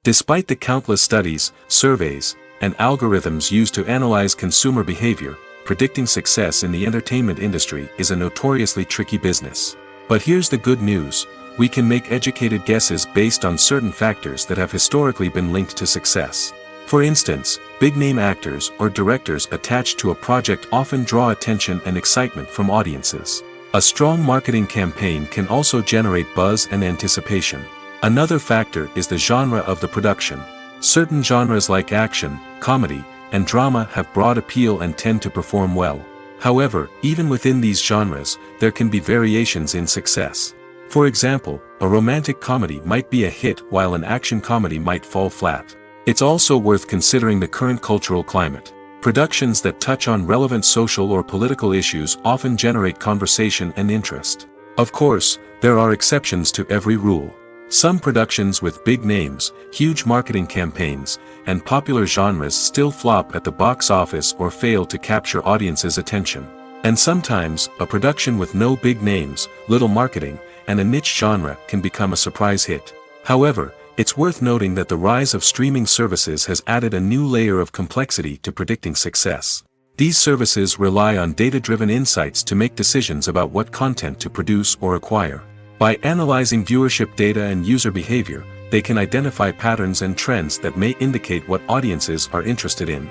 Despite the countless studies, surveys, and algorithms used to analyze consumer behavior, predicting success in the entertainment industry is a notoriously tricky business. But here's the good news: we can make educated guesses based on certain factors that have historically been linked to success. For instance, big-name actors or directors attached to a project often draw attention and excitement from audiences. A strong marketing campaign can also generate buzz and anticipation. Another factor is the genre of the production. Certain genres like action, comedy, and drama have broad appeal and tend to perform well. However, even within these genres, there can be variations in success. For example, a romantic comedy might be a hit while an action comedy might fall flat. It's also worth considering the current cultural climate. Productions that touch on relevant social or political issues often generate conversation and interest. Of course, there are exceptions to every rule. Some productions with big names, huge marketing campaigns, and popular genres still flop at the box office or fail to capture audiences' attention. And sometimes, a production with no big names, little marketing, and a niche genre can become a surprise hit. However, it's worth noting that the rise of streaming services has added a new layer of complexity to predicting success. These services rely on data-driven insights to make decisions about what content to produce or acquire. By analyzing viewership data and user behavior, they can identify patterns and trends that may indicate what audiences are interested in.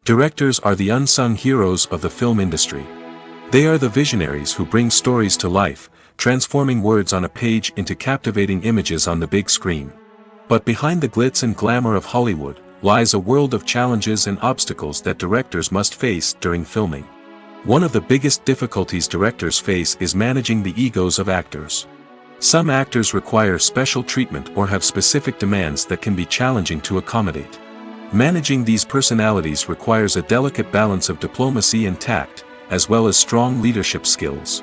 Directors are the unsung heroes of the film industry. They are the visionaries who bring stories to life, transforming words on a page into captivating images on the big screen. But behind the glitz and glamour of Hollywood lies a world of challenges and obstacles that directors must face during filming. One of the biggest difficulties directors face is managing the egos of actors. Some actors require special treatment or have specific demands that can be challenging to accommodate. Managing these personalities requires a delicate balance of diplomacy and tact, as well as strong leadership skills.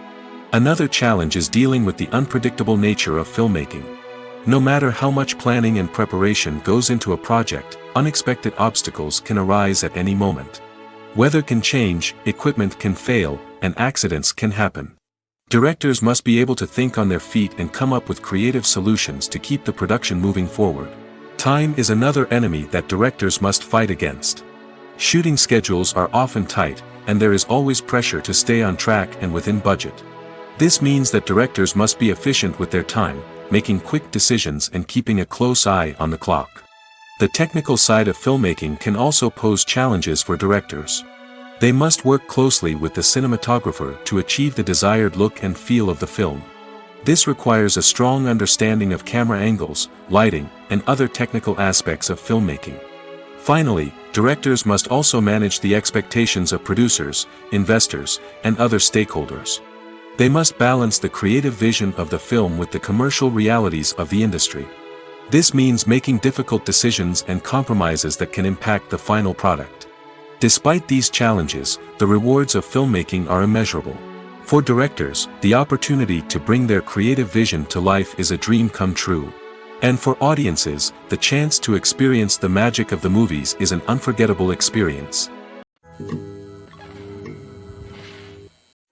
Another challenge is dealing with the unpredictable nature of filmmaking. No matter how much planning and preparation goes into a project, unexpected obstacles can arise at any moment. Weather can change, equipment can fail, and accidents can happen. Directors must be able to think on their feet and come up with creative solutions to keep the production moving forward. Time is another enemy that directors must fight against. Shooting schedules are often tight, and there is always pressure to stay on track and within budget. This means that directors must be efficient with their time, making quick decisions and keeping a close eye on the clock. The technical side of filmmaking can also pose challenges for directors. They must work closely with the cinematographer to achieve the desired look and feel of the film. This requires a strong understanding of camera angles, lighting, and other technical aspects of filmmaking. Finally, directors must also manage the expectations of producers, investors, and other stakeholders. They must balance the creative vision of the film with the commercial realities of the industry. This means making difficult decisions and compromises that can impact the final product. Despite these challenges, the rewards of filmmaking are immeasurable. For directors, the opportunity to bring their creative vision to life is a dream come true. And for audiences, the chance to experience the magic of the movies is an unforgettable experience.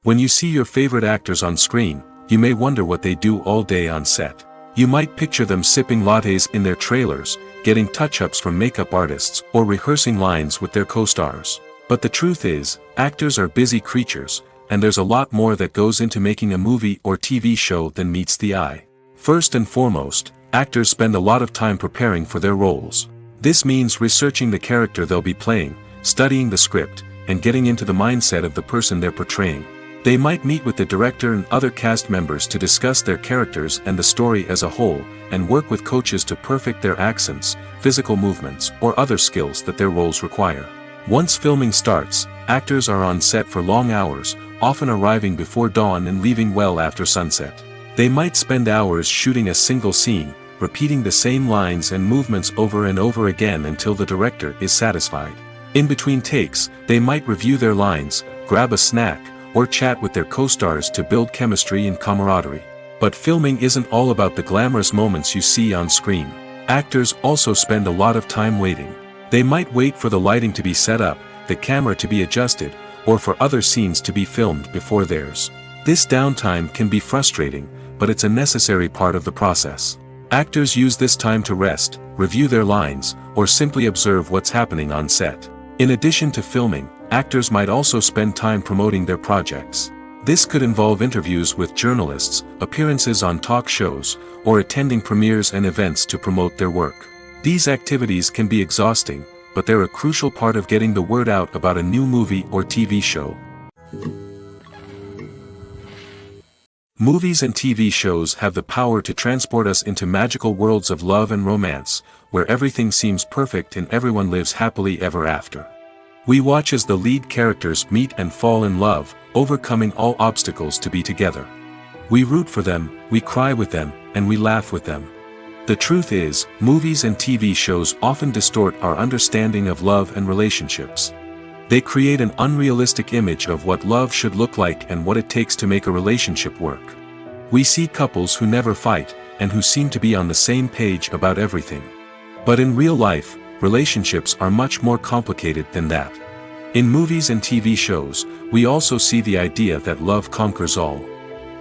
When you see your favorite actors on screen, you may wonder what they do all day on set. You might picture them sipping lattes in their trailers, getting touch-ups from makeup artists, or rehearsing lines with their co-stars. But the truth is, actors are busy creatures, and there's a lot more that goes into making a movie or TV show than meets the eye. First and foremost, actors spend a lot of time preparing for their roles. This means researching the character they'll be playing, studying the script, and getting into the mindset of the person they're portraying. They might meet with the director and other cast members to discuss their characters and the story as a whole, and work with coaches to perfect their accents, physical movements, or other skills that their roles require. Once filming starts, actors are on set for long hours, often arriving before dawn and leaving well after sunset. They might spend hours shooting a single scene, repeating the same lines and movements over and over again until the director is satisfied. In between takes, they might review their lines, grab a snack, or chat with their co-stars to build chemistry and camaraderie. But filming isn't all about the glamorous moments you see on screen. Actors also spend a lot of time waiting. They might wait for the lighting to be set up, the camera to be adjusted, or for other scenes to be filmed before theirs. This downtime can be frustrating, but it's a necessary part of the process. Actors use this time to rest, review their lines, or simply observe what's happening on set. In addition to filming, actors might also spend time promoting their projects. This could involve interviews with journalists, appearances on talk shows, or attending premieres and events to promote their work. These activities can be exhausting, but they're a crucial part of getting the word out about a new movie or TV show. Movies and TV shows have the power to transport us into magical worlds of love and romance, where everything seems perfect and everyone lives happily ever after. We watch as the lead characters meet and fall in love, overcoming all obstacles to be together. We root for them, we cry with them, and we laugh with them. The truth is, movies and TV shows often distort our understanding of love and relationships. They create an unrealistic image of what love should look like and what it takes to make a relationship work. We see couples who never fight, and who seem to be on the same page about everything. But in real life, relationships are much more complicated than that. In movies and TV shows, we also see the idea that love conquers all.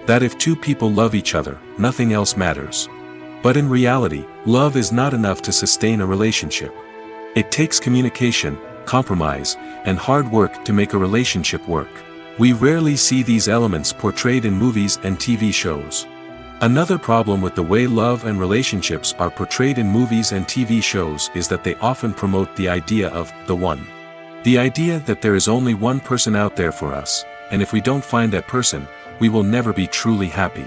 That if two people love each other, nothing else matters. But in reality, love is not enough to sustain a relationship. It takes communication, compromise, and hard work to make a relationship work. We rarely see these elements portrayed in movies and TV shows. Another problem with the way love and relationships are portrayed in movies and TV shows is that they often promote the idea of the one. The idea that there is only one person out there for us, and if we don't find that person, we will never be truly happy.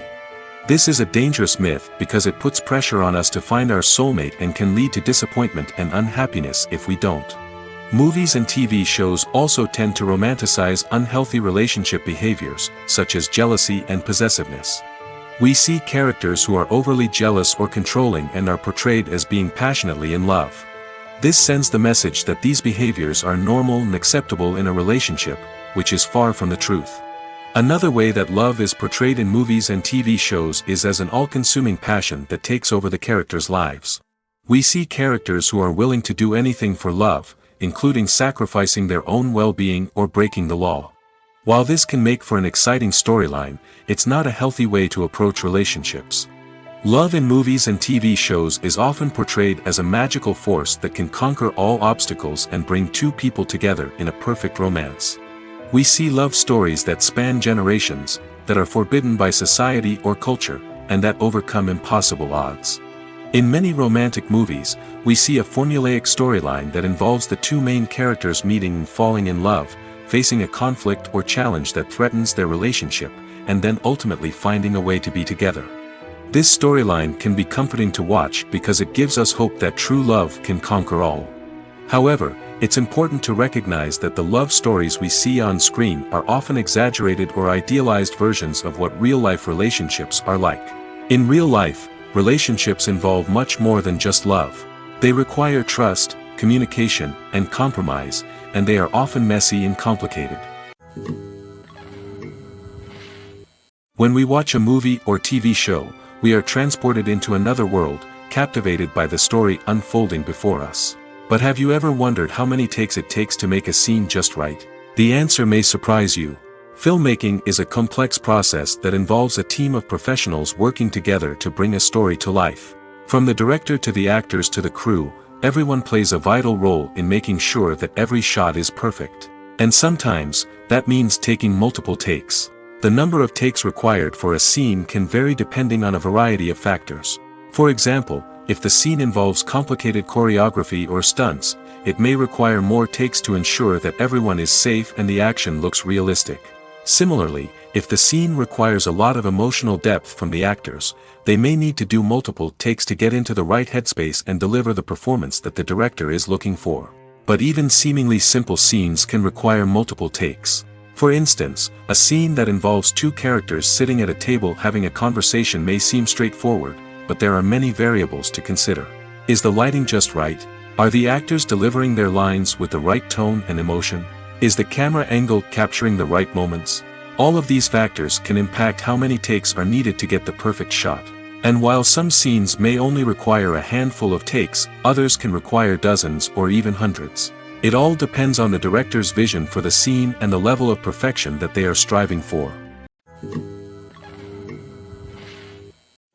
This is a dangerous myth because it puts pressure on us to find our soulmate and can lead to disappointment and unhappiness if we don't. Movies and TV shows also tend to romanticize unhealthy relationship behaviors, such as jealousy and possessiveness. We see characters who are overly jealous or controlling and are portrayed as being passionately in love. This sends the message that these behaviors are normal and acceptable in a relationship, which is far from the truth. Another way that love is portrayed in movies and TV shows is as an all-consuming passion that takes over the characters' lives. We see characters who are willing to do anything for love, including sacrificing their own well-being or breaking the law. While this can make for an exciting storyline, it's not a healthy way to approach relationships. Love in movies and TV shows is often portrayed as a magical force that can conquer all obstacles and bring two people together in a perfect romance. We see love stories that span generations, that are forbidden by society or culture, and that overcome impossible odds. In many romantic movies, we see a formulaic storyline that involves the two main characters meeting and falling in love, facing a conflict or challenge that threatens their relationship, and then ultimately finding a way to be together. This storyline can be comforting to watch because it gives us hope that true love can conquer all. However, it's important to recognize that the love stories we see on screen are often exaggerated or idealized versions of what real-life relationships are like. In real life, relationships involve much more than just love. They require trust, communication, and compromise, and they are often messy and complicated. When we watch a movie or TV show, we are transported into another world, captivated by the story unfolding before us. But have you ever wondered how many takes it takes to make a scene just right? The answer may surprise you. Filmmaking is a complex process that involves a team of professionals working together to bring a story to life. From the director to the actors to the crew, everyone plays a vital role in making sure that every shot is perfect. And sometimes, that means taking multiple takes. The number of takes required for a scene can vary depending on a variety of factors. For example, if the scene involves complicated choreography or stunts, it may require more takes to ensure that everyone is safe and the action looks realistic. Similarly, if the scene requires a lot of emotional depth from the actors, they may need to do multiple takes to get into the right headspace and deliver the performance that the director is looking for. But even seemingly simple scenes can require multiple takes. For instance, a scene that involves two characters sitting at a table having a conversation may seem straightforward, but there are many variables to consider. Is the lighting just right? Are the actors delivering their lines with the right tone and emotion? Is the camera angle capturing the right moments? All of these factors can impact how many takes are needed to get the perfect shot. And while some scenes may only require a handful of takes, others can require dozens or even hundreds. It all depends on the director's vision for the scene and the level of perfection that they are striving for.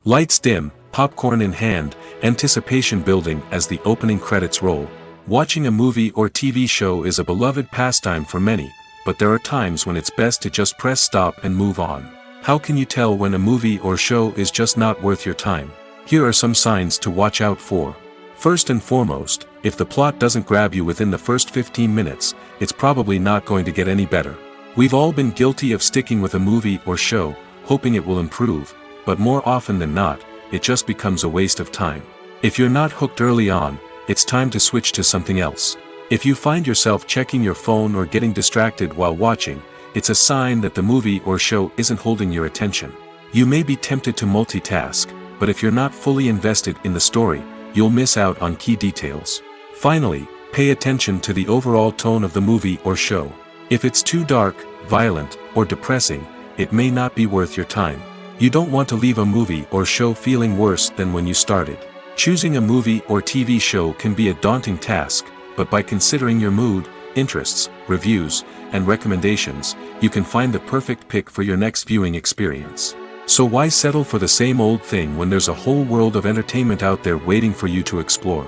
Lights dim, popcorn in hand, anticipation building as the opening credits roll. Watching a movie or TV show is a beloved pastime for many, but there are times when it's best to just press stop and move on. How can you tell when a movie or show is just not worth your time? Here are some signs to watch out for. First and foremost, if the plot doesn't grab you within the first 15 minutes, it's probably not going to get any better. We've all been guilty of sticking with a movie or show, hoping it will improve, but more often than not, it just becomes a waste of time. If you're not hooked early on, it's time to switch to something else. If you find yourself checking your phone or getting distracted while watching, it's a sign that the movie or show isn't holding your attention. You may be tempted to multitask, but if you're not fully invested in the story, you'll miss out on key details. Finally, pay attention to the overall tone of the movie or show. If it's too dark, violent, or depressing, it may not be worth your time. You don't want to leave a movie or show feeling worse than when you started. Choosing a movie or TV show can be a daunting task, but by considering your mood, interests, reviews, and recommendations, you can find the perfect pick for your next viewing experience. So why settle for the same old thing when there's a whole world of entertainment out there waiting for you to explore?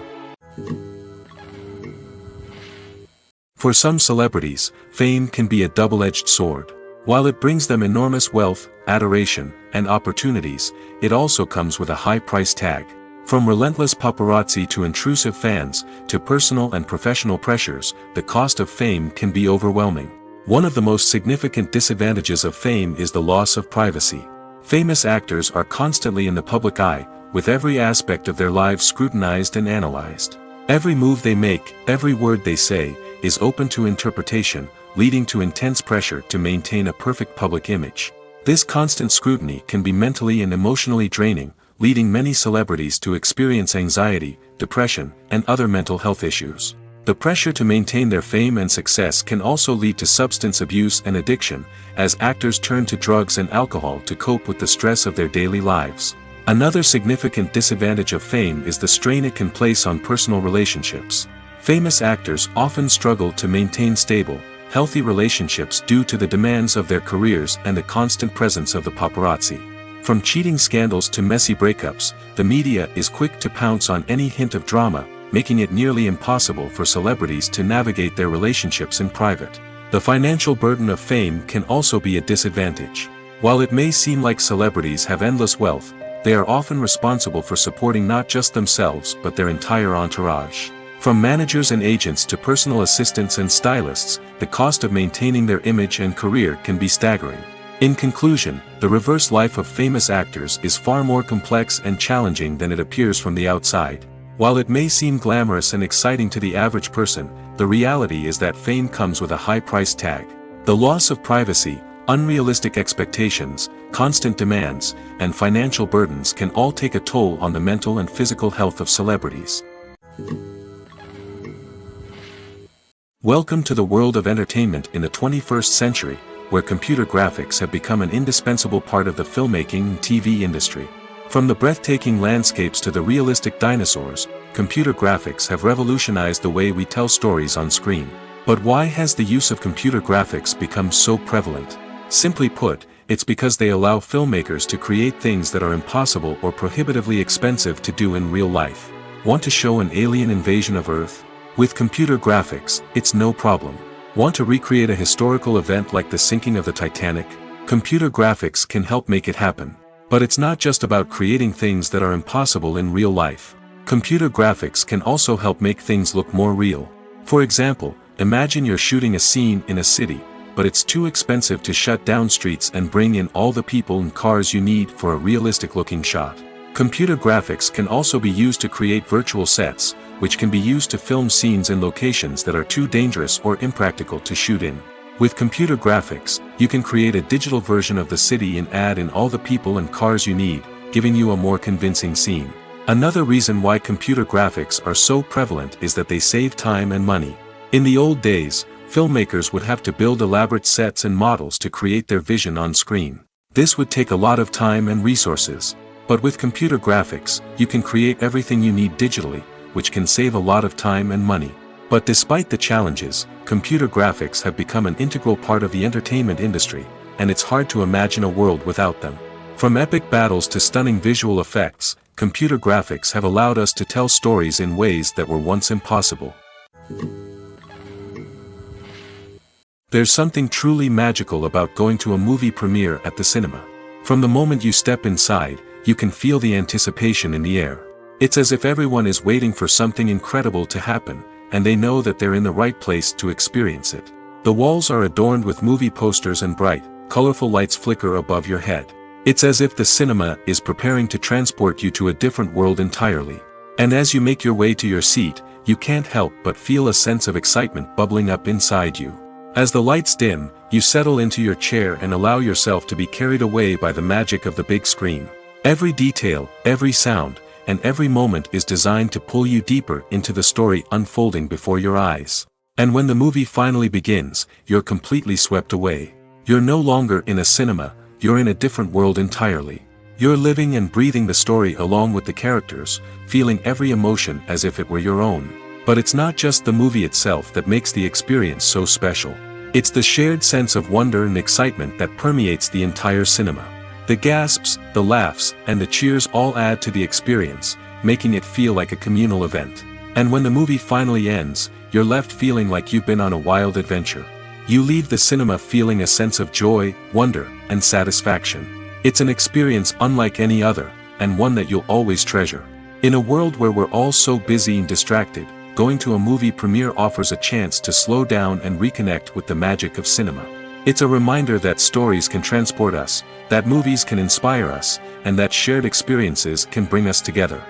For some celebrities, fame can be a double-edged sword. While it brings them enormous wealth, adoration, and opportunities, it also comes with a high price tag. From relentless paparazzi to intrusive fans, to personal and professional pressures, the cost of fame can be overwhelming. One of the most significant disadvantages of fame is the loss of privacy. Famous actors are constantly in the public eye, with every aspect of their lives scrutinized and analyzed. Every move they make, every word they say, is open to interpretation, leading to intense pressure to maintain a perfect public image. This constant scrutiny can be mentally and emotionally draining, leading many celebrities to experience anxiety, depression, and other mental health issues. The pressure to maintain their fame and success can also lead to substance abuse and addiction, as actors turn to drugs and alcohol to cope with the stress of their daily lives. Another significant disadvantage of fame is the strain it can place on personal relationships. Famous actors often struggle to maintain stable, healthy relationships due to the demands of their careers and the constant presence of the paparazzi. From cheating scandals to messy breakups, the media is quick to pounce on any hint of drama, making it nearly impossible for celebrities to navigate their relationships in private. The financial burden of fame can also be a disadvantage. While it may seem like celebrities have endless wealth, they are often responsible for supporting not just themselves but their entire entourage. From managers and agents to personal assistants and stylists, the cost of maintaining their image and career can be staggering. In conclusion, the reverse life of famous actors is far more complex and challenging than it appears from the outside. While it may seem glamorous and exciting to the average person, the reality is that fame comes with a high price tag. The loss of privacy, unrealistic expectations, constant demands, and financial burdens can all take a toll on the mental and physical health of celebrities. Welcome to the world of entertainment in the 21st century, where computer graphics have become an indispensable part of the filmmaking and TV industry. From the breathtaking landscapes to the realistic dinosaurs, computer graphics have revolutionized the way we tell stories on screen. But why has the use of computer graphics become so prevalent? Simply put, it's because they allow filmmakers to create things that are impossible or prohibitively expensive to do in real life. Want to show an alien invasion of Earth? With computer graphics, it's no problem. Want to recreate a historical event like the sinking of the Titanic? Computer graphics can help make it happen. But it's not just about creating things that are impossible in real life. Computer graphics can also help make things look more real. For example, imagine you're shooting a scene in a city, but it's too expensive to shut down streets and bring in all the people and cars you need for a realistic-looking shot. Computer graphics can also be used to create virtual sets, which can be used to film scenes in locations that are too dangerous or impractical to shoot in. With computer graphics, you can create a digital version of the city and add in all the people and cars you need, giving you a more convincing scene. Another reason why computer graphics are so prevalent is that they save time and money. In the old days, filmmakers would have to build elaborate sets and models to create their vision on screen. This would take a lot of time and resources. But with computer graphics, you can create everything you need digitally, which can save a lot of time and money. But despite the challenges, computer graphics have become an integral part of the entertainment industry, and it's hard to imagine a world without them. From epic battles to stunning visual effects, computer graphics have allowed us to tell stories in ways that were once impossible. There's something truly magical about going to a movie premiere at the cinema. From the moment you step inside, you can feel the anticipation in the air. It's as if everyone is waiting for something incredible to happen, and they know that they're in the right place to experience it. The walls are adorned with movie posters and bright, colorful lights flicker above your head. It's as if the cinema is preparing to transport you to a different world entirely. And as you make your way to your seat, you can't help but feel a sense of excitement bubbling up inside you. As the lights dim, you settle into your chair and allow yourself to be carried away by the magic of the big screen. Every detail, every sound, and every moment is designed to pull you deeper into the story unfolding before your eyes. And when the movie finally begins, you're completely swept away. You're no longer in a cinema, you're in a different world entirely. You're living and breathing the story along with the characters, feeling every emotion as if it were your own. But it's not just the movie itself that makes the experience so special. It's the shared sense of wonder and excitement that permeates the entire cinema. The gasps, the laughs, and the cheers all add to the experience, making it feel like a communal event. And when the movie finally ends, you're left feeling like you've been on a wild adventure. You leave the cinema feeling a sense of joy, wonder, and satisfaction. It's an experience unlike any other, and one that you'll always treasure. In a world where we're all so busy and distracted, going to a movie premiere offers a chance to slow down and reconnect with the magic of cinema. It's a reminder that stories can transport us, that movies can inspire us, and that shared experiences can bring us together.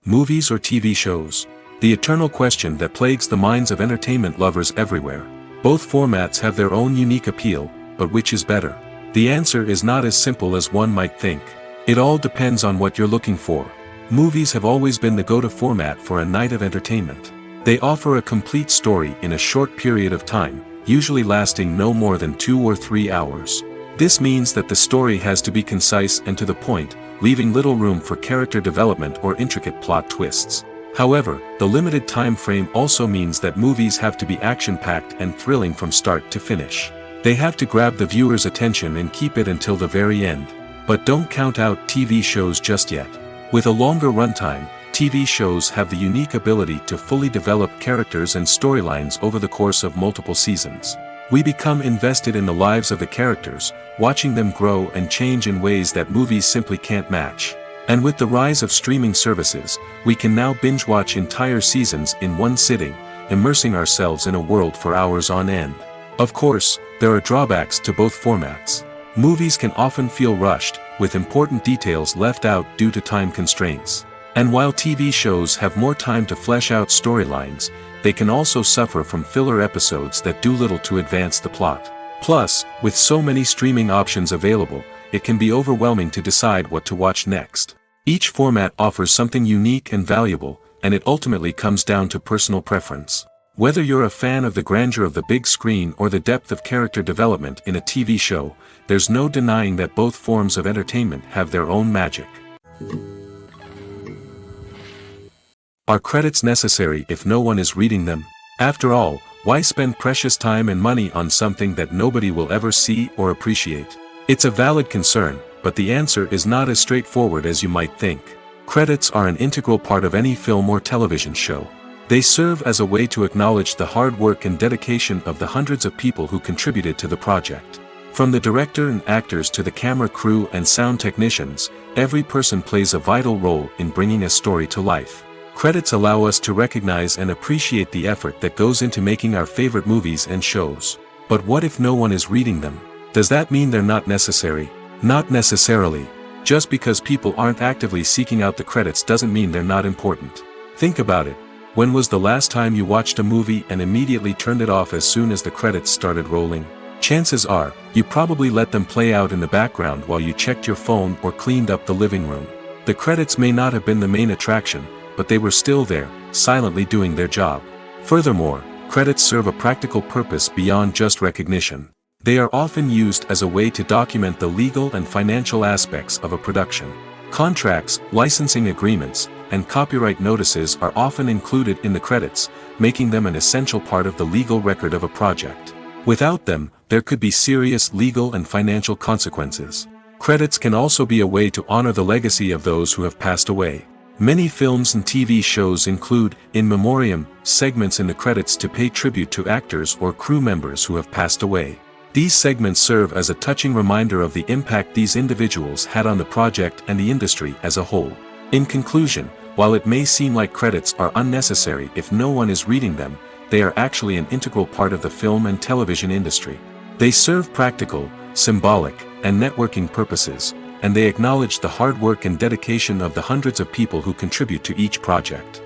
Movies or TV shows? The eternal question that plagues the minds of entertainment lovers everywhere. Both formats have their own unique appeal, but which is better? The answer is not as simple as one might think. It all depends on what you're looking for. Movies have always been the go-to format for a night of entertainment. They offer a complete story in a short period of time, usually lasting no more than 2 or 3 hours. This means that the story has to be concise and to the point, leaving little room for character development or intricate plot twists. However, the limited time frame also means that movies have to be action-packed and thrilling from start to finish. They have to grab the viewer's attention and keep it until the very end. But don't count out TV shows just yet. With a longer runtime, TV shows have the unique ability to fully develop characters and storylines over the course of multiple seasons. We become invested in the lives of the characters, watching them grow and change in ways that movies simply can't match. And with the rise of streaming services, we can now binge-watch entire seasons in one sitting, immersing ourselves in a world for hours on end. Of course, there are drawbacks to both formats. Movies can often feel rushed, with important details left out due to time constraints. And while TV shows have more time to flesh out storylines, they can also suffer from filler episodes that do little to advance the plot. Plus, with so many streaming options available, it can be overwhelming to decide what to watch next. Each format offers something unique and valuable, and it ultimately comes down to personal preference. Whether you're a fan of the grandeur of the big screen or the depth of character development in a TV show, there's no denying that both forms of entertainment have their own magic. Are credits necessary if no one is reading them? After all, why spend precious time and money on something that nobody will ever see or appreciate? It's a valid concern, but the answer is not as straightforward as you might think. Credits are an integral part of any film or television show. They serve as a way to acknowledge the hard work and dedication of the hundreds of people who contributed to the project. From the director and actors to the camera crew and sound technicians, every person plays a vital role in bringing a story to life. Credits allow us to recognize and appreciate the effort that goes into making our favorite movies and shows. But what if no one is reading them? Does that mean they're not necessary? Not necessarily. Just because people aren't actively seeking out the credits doesn't mean they're not important. Think about it. When was the last time you watched a movie and immediately turned it off as soon as the credits started rolling? Chances are, you probably let them play out in the background while you checked your phone or cleaned up the living room. The credits may not have been the main attraction, but they were still there, silently doing their job. Furthermore, credits serve a practical purpose beyond just recognition. They are often used as a way to document the legal and financial aspects of a production. Contracts, licensing agreements, and copyright notices are often included in the credits, making them an essential part of the legal record of a project. Without them, there could be serious legal and financial consequences. Credits can also be a way to honor the legacy of those who have passed away. Many films and TV shows include in memoriam segments in the credits to pay tribute to actors or crew members who have passed away. These segments serve as a touching reminder of the impact these individuals had on the project and the industry as a whole. In conclusion, while it may seem like credits are unnecessary if no one is reading them, they are actually an integral part of the film and television industry. They serve practical, symbolic, and networking purposes, and they acknowledge the hard work and dedication of the hundreds of people who contribute to each project.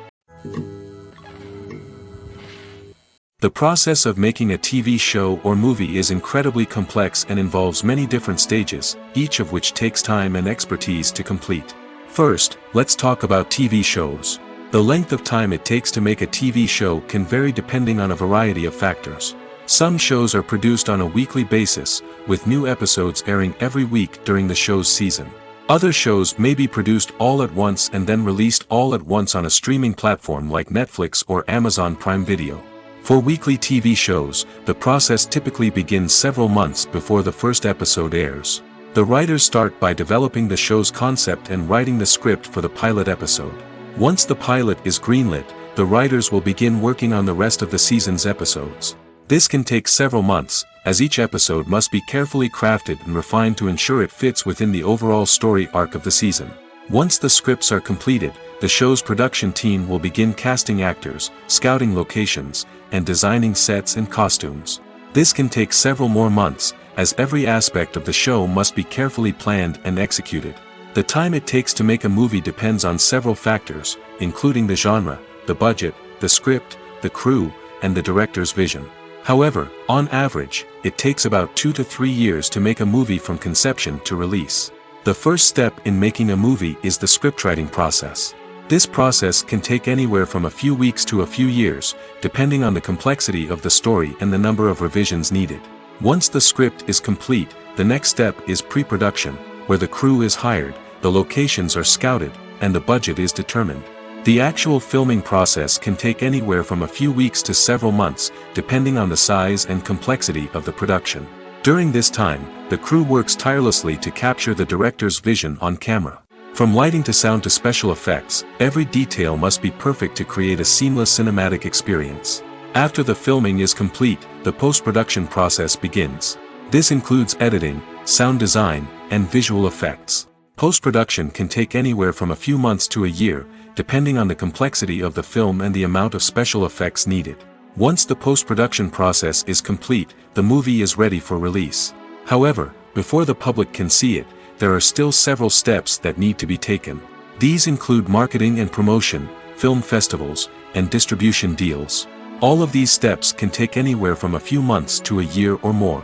The process of making a TV show or movie is incredibly complex and involves many different stages, each of which takes time and expertise to complete. First, let's talk about TV shows. The length of time it takes to make a TV show can vary depending on a variety of factors. Some shows are produced on a weekly basis, with new episodes airing every week during the show's season. Other shows may be produced all at once and then released all at once on a streaming platform like Netflix or Amazon Prime Video. For weekly TV shows, the process typically begins several months before the first episode airs. The writers start by developing the show's concept and writing the script for the pilot episode. Once the pilot is greenlit, the writers will begin working on the rest of the season's episodes. This can take several months, as each episode must be carefully crafted and refined to ensure it fits within the overall story arc of the season. Once the scripts are completed, the show's production team will begin casting actors, scouting locations, and designing sets and costumes. This can take several more months, as every aspect of the show must be carefully planned and executed. The time it takes to make a movie depends on several factors, including the genre, the budget, the script, the crew, and the director's vision. However, on average, it takes about 2 to 3 years to make a movie from conception to release. The first step in making a movie is the scriptwriting process. This process can take anywhere from a few weeks to a few years, depending on the complexity of the story and the number of revisions needed. Once the script is complete, the next step is pre-production, where the crew is hired, the locations are scouted, and the budget is determined. The actual filming process can take anywhere from a few weeks to several months, depending on the size and complexity of the production. During this time, the crew works tirelessly to capture the director's vision on camera. From lighting to sound to special effects, every detail must be perfect to create a seamless cinematic experience. After the filming is complete, the post-production process begins. This includes editing, sound design, and visual effects. Post-production can take anywhere from a few months to a year, depending on the complexity of the film and the amount of special effects needed. Once the post-production process is complete, the movie is ready for release. However, before the public can see it, there are still several steps that need to be taken. These include marketing and promotion, film festivals, and distribution deals. All of these steps can take anywhere from a few months to a year or more.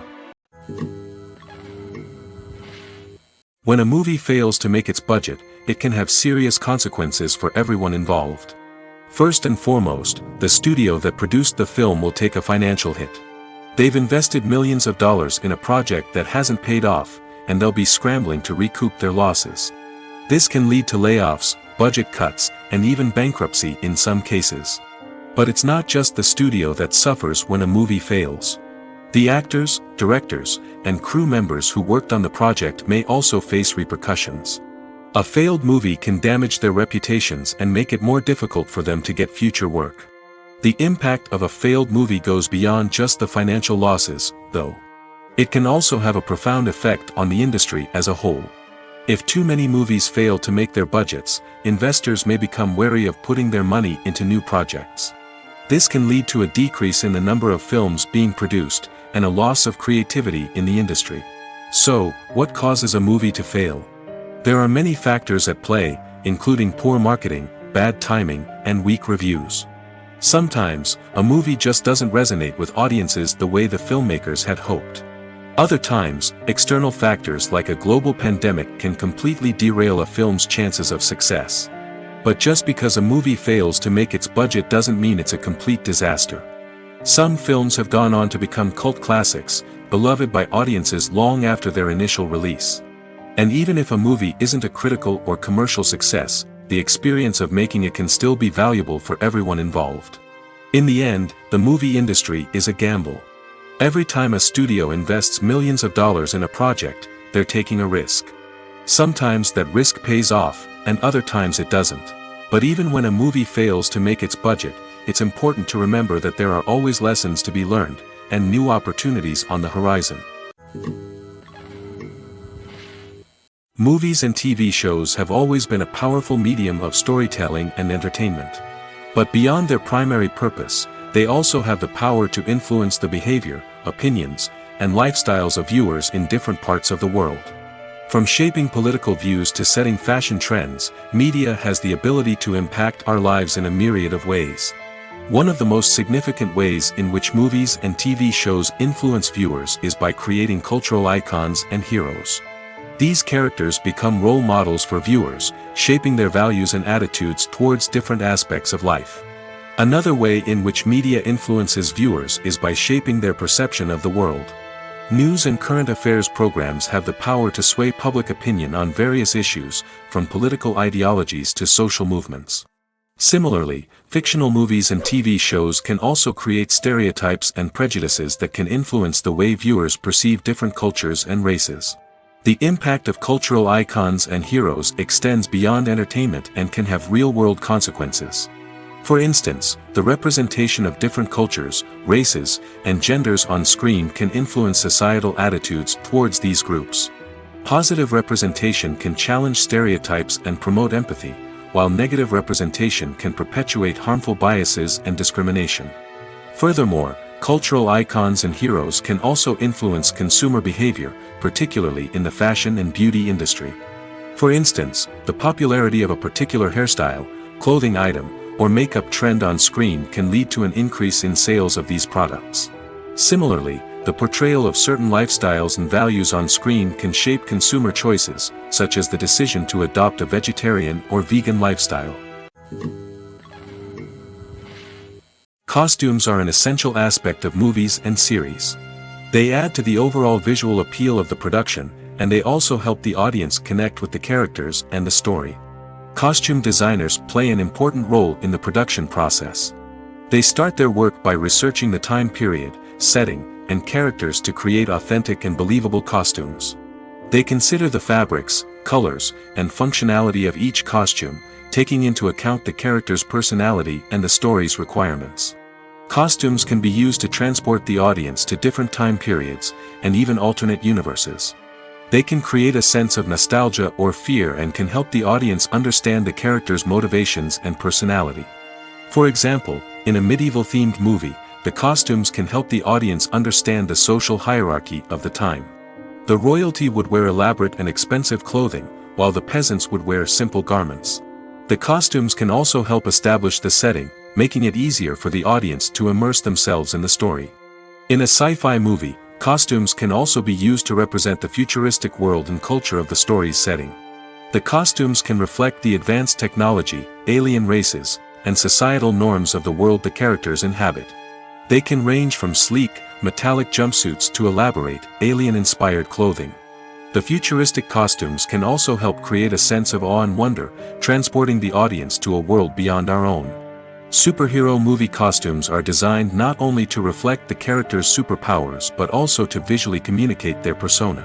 When a movie fails to make its budget, it can have serious consequences for everyone involved. First and foremost, the studio that produced the film will take a financial hit. They've invested millions of dollars in a project that hasn't paid off, and they'll be scrambling to recoup their losses. This can lead to layoffs, budget cuts, and even bankruptcy in some cases. But it's not just the studio that suffers when a movie fails. The actors, directors, and crew members who worked on the project may also face repercussions. A failed movie can damage their reputations and make it more difficult for them to get future work. The impact of a failed movie goes beyond just the financial losses, though. It can also have a profound effect on the industry as a whole. If too many movies fail to make their budgets, investors may become wary of putting their money into new projects. This can lead to a decrease in the number of films being produced, and a loss of creativity in the industry. So, what causes a movie to fail? There are many factors at play, including poor marketing, bad timing, and weak reviews. Sometimes, a movie just doesn't resonate with audiences the way the filmmakers had hoped. Other times, external factors like a global pandemic can completely derail a film's chances of success. But just because a movie fails to make its budget doesn't mean it's a complete disaster. Some films have gone on to become cult classics, beloved by audiences long after their initial release. And even if a movie isn't a critical or commercial success, the experience of making it can still be valuable for everyone involved. In the end, the movie industry is a gamble. Every time a studio invests millions of dollars in a project, they're taking a risk. Sometimes that risk pays off, and other times it doesn't. But even when a movie fails to make its budget, it's important to remember that there are always lessons to be learned, and new opportunities on the horizon. Movies and TV shows have always been a powerful medium of storytelling and entertainment. But beyond their primary purpose, they also have the power to influence the behavior, opinions, and lifestyles of viewers in different parts of the world. From shaping political views to setting fashion trends, media has the ability to impact our lives in a myriad of ways. One of the most significant ways in which movies and TV shows influence viewers is by creating cultural icons and heroes. These characters become role models for viewers, shaping their values and attitudes towards different aspects of life. Another way in which media influences viewers is by shaping their perception of the world. News and current affairs programs have the power to sway public opinion on various issues, from political ideologies to social movements. Similarly, fictional movies and TV shows can also create stereotypes and prejudices that can influence the way viewers perceive different cultures and races. The impact of cultural icons and heroes extends beyond entertainment and can have real-world consequences. For instance, the representation of different cultures, races, and genders on screen can influence societal attitudes towards these groups. Positive representation can challenge stereotypes and promote empathy, while negative representation can perpetuate harmful biases and discrimination. Furthermore, cultural icons and heroes can also influence consumer behavior, particularly in the fashion and beauty industry. For instance, the popularity of a particular hairstyle, clothing item, or makeup trend on screen can lead to an increase in sales of these products. Similarly, the the portrayal of certain lifestyles and values on screen can shape consumer choices, such as the decision to adopt a vegetarian or vegan lifestyle. Costumes are an essential aspect of movies and series. They add to the overall visual appeal of the production, and they also help the audience connect with the characters and the story. Costume designers play an important role in the production process. They start their work by researching the time period, setting, and characters to create authentic and believable costumes. They consider the fabrics, colors, and functionality of each costume, taking into account the character's personality and the story's requirements. Costumes can be used to transport the audience to different time periods, and even alternate universes. They can create a sense of nostalgia or fear and can help the audience understand the character's motivations and personality. For example, in a medieval-themed movie, the costumes can help the audience understand the social hierarchy of the time. The royalty would wear elaborate and expensive clothing, while the peasants would wear simple garments. The costumes can also help establish the setting, making it easier for the audience to immerse themselves in the story. In a sci-fi movie, costumes can also be used to represent the futuristic world and culture of the story's setting. The costumes can reflect the advanced technology, alien races, and societal norms of the world the characters inhabit. They can range from sleek, metallic jumpsuits to elaborate, alien-inspired clothing. The futuristic costumes can also help create a sense of awe and wonder, transporting the audience to a world beyond our own. Superhero movie costumes are designed not only to reflect the character's superpowers but also to visually communicate their persona.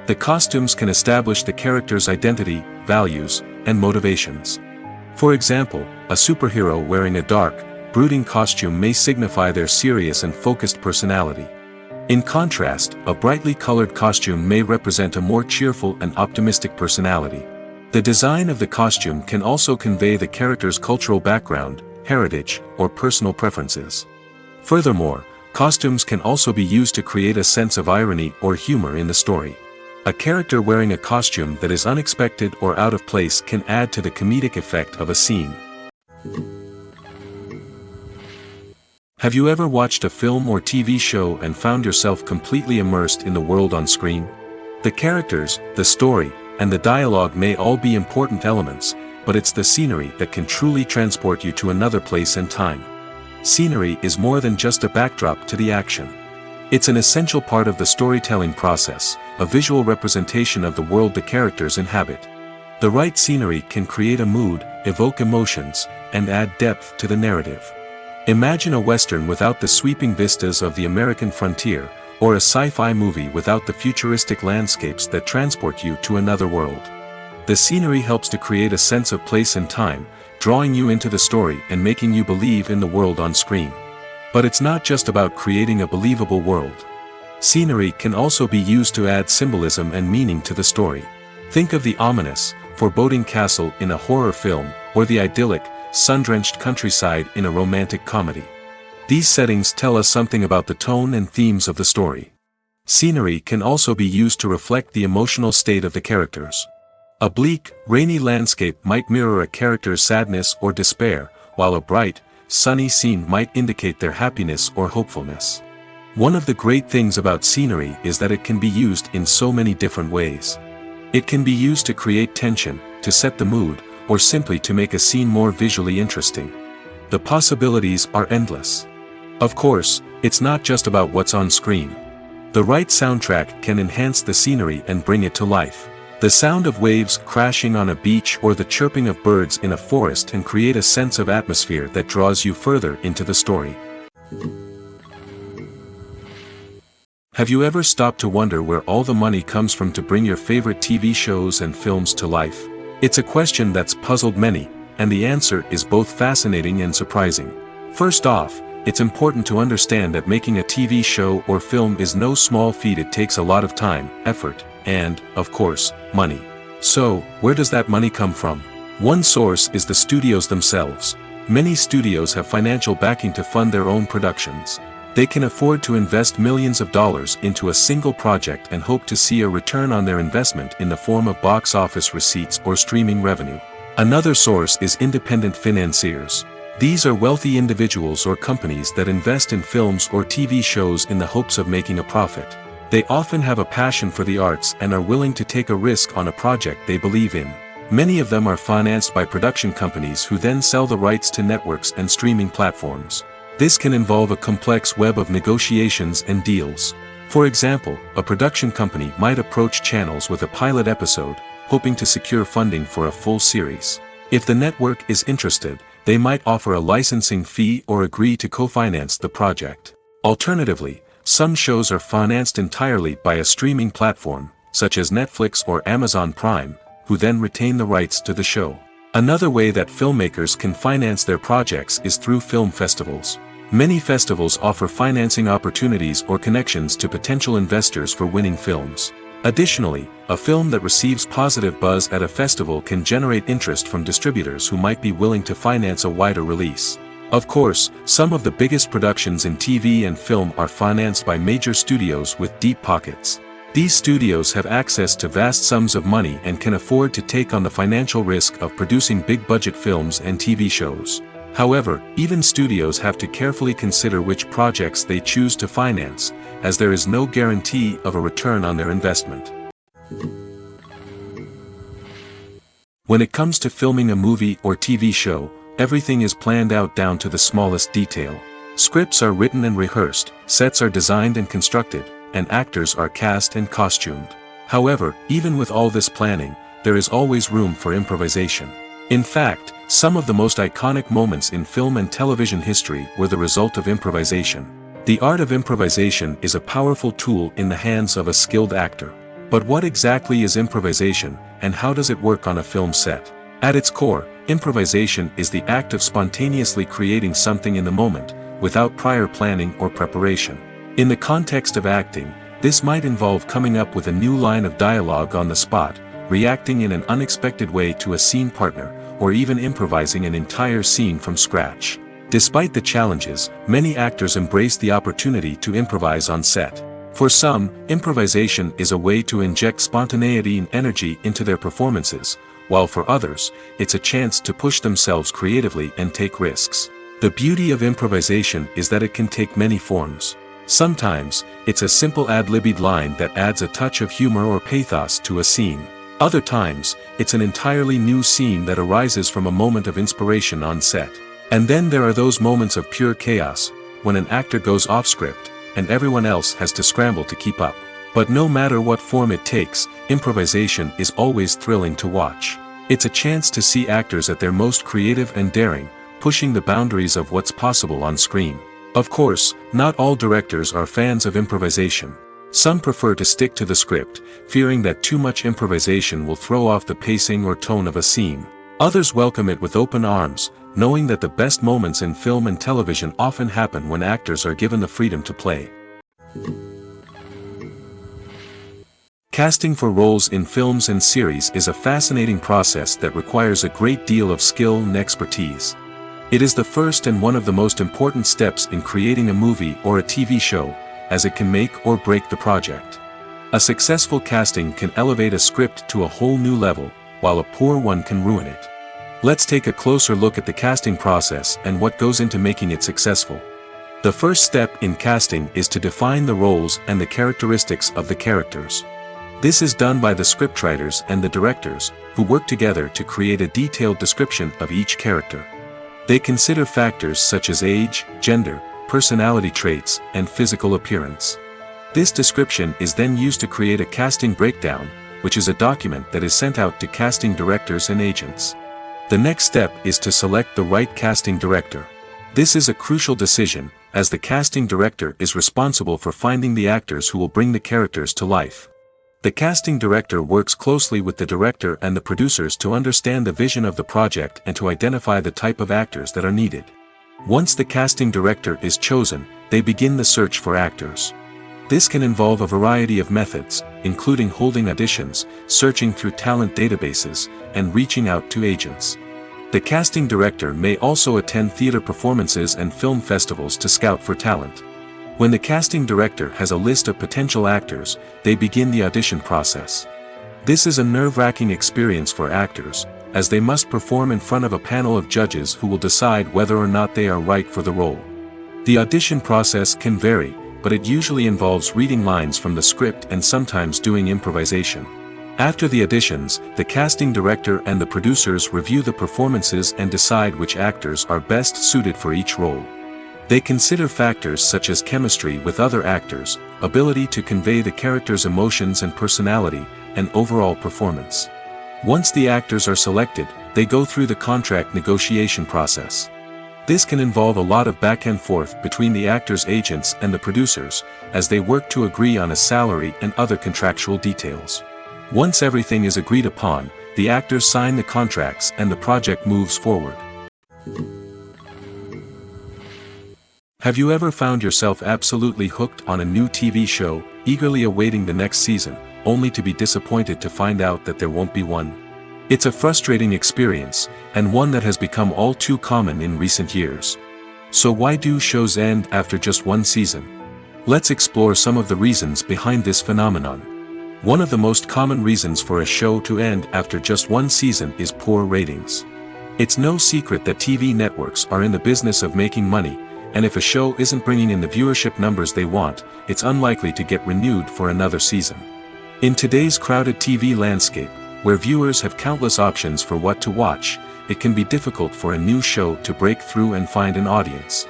The costumes can establish the character's identity, values, and motivations. For example, a superhero wearing a dark, brooding costume may signify their serious and focused personality. In contrast, a brightly colored costume may represent a more cheerful and optimistic personality. The design of the costume can also convey the character's cultural background, heritage, or personal preferences. Furthermore, costumes can also be used to create a sense of irony or humor in the story. A character wearing a costume that is unexpected or out of place can add to the comedic effect of a scene. Have you ever watched a film or TV show and found yourself completely immersed in the world on screen? The characters, the story, and the dialogue may all be important elements, but it's the scenery that can truly transport you to another place and time. Scenery is more than just a backdrop to the action. It's an essential part of the storytelling process, a visual representation of the world the characters inhabit. The right scenery can create a mood, evoke emotions, and add depth to the narrative. Imagine a Western without the sweeping vistas of the American frontier, or a sci-fi movie without the futuristic landscapes that transport you to another world. The scenery helps to create a sense of place and time, drawing you into the story and making you believe in the world on screen. But it's not just about creating a believable world. Scenery can also be used to add symbolism and meaning to the story. Think of the ominous, foreboding castle in a horror film, or the idyllic, sun-drenched countryside in a romantic comedy. These settings tell us something about the tone and themes of the story. Scenery can also be used to reflect the emotional state of the characters. A bleak, rainy landscape might mirror a character's sadness or despair, while a bright, sunny scene might indicate their happiness or hopefulness. One of the great things about scenery is that it can be used in so many different ways. It can be used to create tension, to set the mood, or simply to make a scene more visually interesting. The possibilities are endless. Of course, it's not just about what's on screen. The right soundtrack can enhance the scenery and bring it to life. The sound of waves crashing on a beach or the chirping of birds in a forest can create a sense of atmosphere that draws you further into the story. Have you ever stopped to wonder where all the money comes from to bring your favorite TV shows and films to life? It's a question that's puzzled many, and the answer is both fascinating and surprising. First off, it's important to understand that making a TV show or film is no small feat. It takes a lot of time, effort, and, of course, money. So, where does that money come from? One source is the studios themselves. Many studios have financial backing to fund their own productions. They can afford to invest millions of dollars into a single project and hope to see a return on their investment in the form of box office receipts or streaming revenue. Another source is independent financiers. These are wealthy individuals or companies that invest in films or TV shows in the hopes of making a profit. They often have a passion for the arts and are willing to take a risk on a project they believe in. Many of them are financed by production companies who then sell the rights to networks and streaming platforms. This can involve a complex web of negotiations and deals. For example, a production company might approach channels with a pilot episode, hoping to secure funding for a full series. If the network is interested, they might offer a licensing fee or agree to co-finance the project. Alternatively, some shows are financed entirely by a streaming platform, such as Netflix or Amazon Prime, who then retain the rights to the show. Another way that filmmakers can finance their projects is through film festivals. Many festivals offer financing opportunities or connections to potential investors for winning films. Additionally, a film that receives positive buzz at a festival can generate interest from distributors who might be willing to finance a wider release. Of course, some of the biggest productions in TV and film are financed by major studios with deep pockets. These studios have access to vast sums of money and can afford to take on the financial risk of producing big-budget films and TV shows. However, even studios have to carefully consider which projects they choose to finance, as there is no guarantee of a return on their investment. When it comes to filming a movie or TV show, everything is planned out down to the smallest detail. Scripts are written and rehearsed, sets are designed and constructed, and actors are cast and costumed. However, even with all this planning, there is always room for improvisation. In fact, some of the most iconic moments in film and television history were the result of improvisation. The art of improvisation is a powerful tool in the hands of a skilled actor. But what exactly is improvisation, and how does it work on a film set? At its core, improvisation is the act of spontaneously creating something in the moment, without prior planning or preparation. In the context of acting, this might involve coming up with a new line of dialogue on the spot, reacting in an unexpected way to a scene partner, or even improvising an entire scene from scratch. Despite the challenges, many actors embrace the opportunity to improvise on set. For some, improvisation is a way to inject spontaneity and energy into their performances, while for others, it's a chance to push themselves creatively and take risks. The beauty of improvisation is that it can take many forms. Sometimes, it's a simple ad-libbed line that adds a touch of humor or pathos to a scene. Other times, it's an entirely new scene that arises from a moment of inspiration on set. And then there are those moments of pure chaos, when an actor goes off script, and everyone else has to scramble to keep up. But no matter what form it takes, improvisation is always thrilling to watch. It's a chance to see actors at their most creative and daring, pushing the boundaries of what's possible on screen. Of course, not all directors are fans of improvisation. Some prefer to stick to the script, fearing that too much improvisation will throw off the pacing or tone of a scene. Others welcome it with open arms, knowing that the best moments in film and television often happen when actors are given the freedom to play. Casting for roles in films and series is a fascinating process that requires a great deal of skill and expertise. It is the first and one of the most important steps in creating a movie or a TV show, as it can make or break the project. A successful casting can elevate a script to a whole new level, while a poor one can ruin it. Let's take a closer look at the casting process and what goes into making it successful. The first step in casting is to define the roles and the characteristics of the characters. This is done by the scriptwriters and the directors, who work together to create a detailed description of each character. They consider factors such as age, gender, personality traits, and physical appearance. This description is then used to create a casting breakdown, which is a document that is sent out to casting directors and agents. The next step is to select the right casting director. This is a crucial decision, as the casting director is responsible for finding the actors who will bring the characters to life. The casting director works closely with the director and the producers to understand the vision of the project and to identify the type of actors that are needed. Once the casting director is chosen, they begin the search for actors. This can involve a variety of methods, including holding auditions, searching through talent databases, and reaching out to agents. The casting director may also attend theater performances and film festivals to scout for talent. When the casting director has a list of potential actors, they begin the audition process. This is a nerve-wracking experience for actors, as they must perform in front of a panel of judges who will decide whether or not they are right for the role. The audition process can vary, but it usually involves reading lines from the script and sometimes doing improvisation. After the auditions, the casting director and the producers review the performances and decide which actors are best suited for each role. They consider factors such as chemistry with other actors, ability to convey the character's emotions and personality, and overall performance. Once the actors are selected, they go through the contract negotiation process. This can involve a lot of back and forth between the actors' agents and the producers, as they work to agree on a salary and other contractual details. Once everything is agreed upon, the actors sign the contracts and the project moves forward. Have you ever found yourself absolutely hooked on a new TV show, eagerly awaiting the next season, only to be disappointed to find out that there won't be one? It's a frustrating experience, and one that has become all too common in recent years. So why do shows end after just one season? Let's explore some of the reasons behind this phenomenon. One of the most common reasons for a show to end after just one season is poor ratings. It's no secret that TV networks are in the business of making money, and if a show isn't bringing in the viewership numbers they want, it's unlikely to get renewed for another season. In today's crowded TV landscape, where viewers have countless options for what to watch, it can be difficult for a new show to break through and find an audience.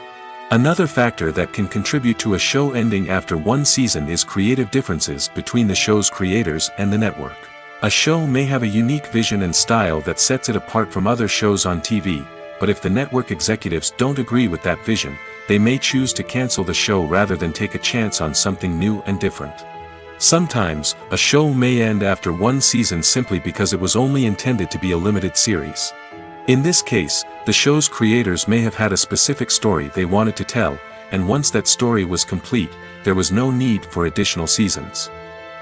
Another factor that can contribute to a show ending after one season is creative differences between the show's creators and the network. A show may have a unique vision and style that sets it apart from other shows on TV, but if the network executives don't agree with that vision, they may choose to cancel the show rather than take a chance on something new and different. Sometimes, a show may end after one season simply because it was only intended to be a limited series. In this case, the show's creators may have had a specific story they wanted to tell, and once that story was complete, there was no need for additional seasons.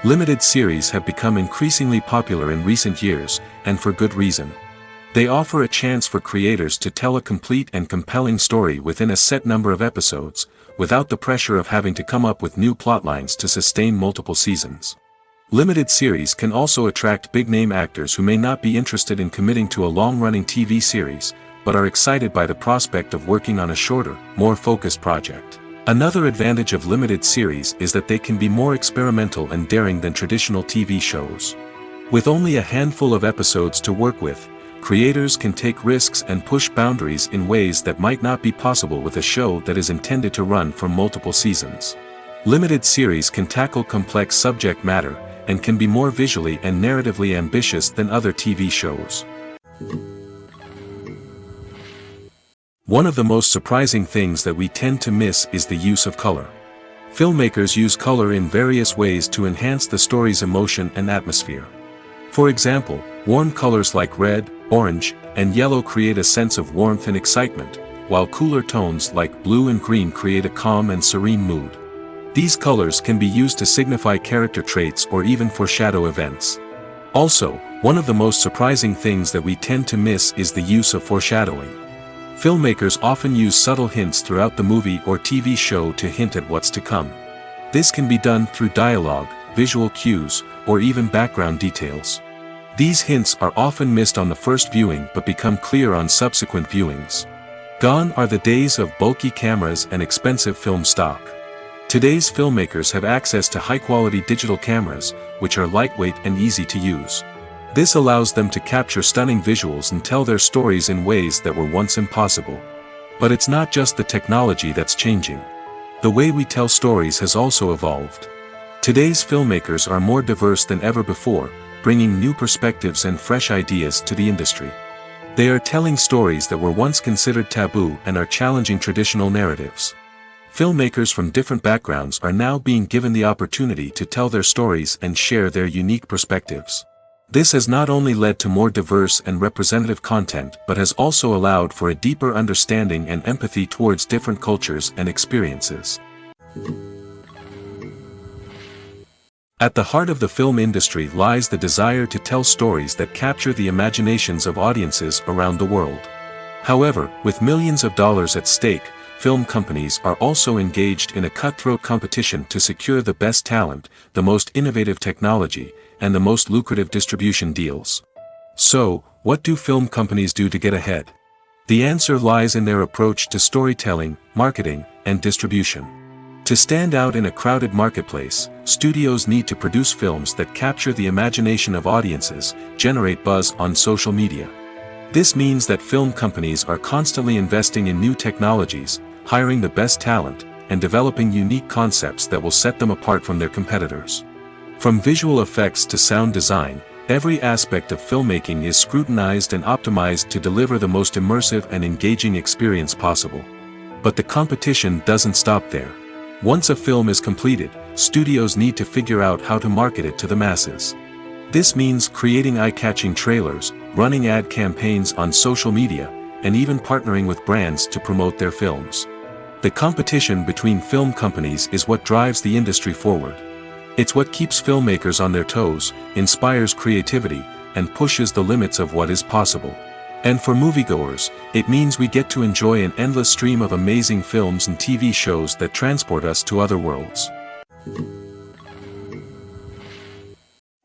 Limited series have become increasingly popular in recent years, and for good reason. They offer a chance for creators to tell a complete and compelling story within a set number of episodes, without the pressure of having to come up with new plotlines to sustain multiple seasons. Limited series can also attract big-name actors who may not be interested in committing to a long-running TV series, but are excited by the prospect of working on a shorter, more focused project. Another advantage of limited series is that they can be more experimental and daring than traditional TV shows. With only a handful of episodes to work with, creators can take risks and push boundaries in ways that might not be possible with a show that is intended to run for multiple seasons. Limited series can tackle complex subject matter, and can be more visually and narratively ambitious than other TV shows. One of the most surprising things that we tend to miss is the use of color. Filmmakers use color in various ways to enhance the story's emotion and atmosphere. For example, warm colors like red, orange, and yellow create a sense of warmth and excitement, while cooler tones like blue and green create a calm and serene mood. These colors can be used to signify character traits or even foreshadow events. Also, one of the most surprising things that we tend to miss is the use of foreshadowing. Filmmakers often use subtle hints throughout the movie or TV show to hint at what's to come. This can be done through dialogue, visual cues, or even background details. These hints are often missed on the first viewing but become clear on subsequent viewings. Gone are the days of bulky cameras and expensive film stock. Today's filmmakers have access to high-quality digital cameras, which are lightweight and easy to use. This allows them to capture stunning visuals and tell their stories in ways that were once impossible. But it's not just the technology that's changing. The way we tell stories has also evolved. Today's filmmakers are more diverse than ever before, bringing new perspectives and fresh ideas to the industry. They are telling stories that were once considered taboo and are challenging traditional narratives. Filmmakers from different backgrounds are now being given the opportunity to tell their stories and share their unique perspectives. This has not only led to more diverse and representative content but has also allowed for a deeper understanding and empathy towards different cultures and experiences. At the heart of the film industry lies the desire to tell stories that capture the imaginations of audiences around the world. However, with millions of dollars at stake, film companies are also engaged in a cutthroat competition to secure the best talent, the most innovative technology, and the most lucrative distribution deals. So, What do film companies do to get ahead? The answer lies in their approach to storytelling, marketing, and distribution. To stand out in a crowded marketplace, studios need to produce films that capture the imagination of audiences, generate buzz on social media. This means that film companies are constantly investing in new technologies, hiring the best talent, and developing unique concepts that will set them apart from their competitors. From visual effects to sound design, every aspect of filmmaking is scrutinized and optimized to deliver the most immersive and engaging experience possible. But the competition doesn't stop there. Once a film is completed, studios need to figure out how to market it to the masses. This means creating eye-catching trailers, running ad campaigns on social media, and even partnering with brands to promote their films. The competition between film companies is what drives the industry forward. It's what keeps filmmakers on their toes, inspires creativity, and pushes the limits of what is possible. And for moviegoers, it means we get to enjoy an endless stream of amazing films and TV shows that transport us to other worlds.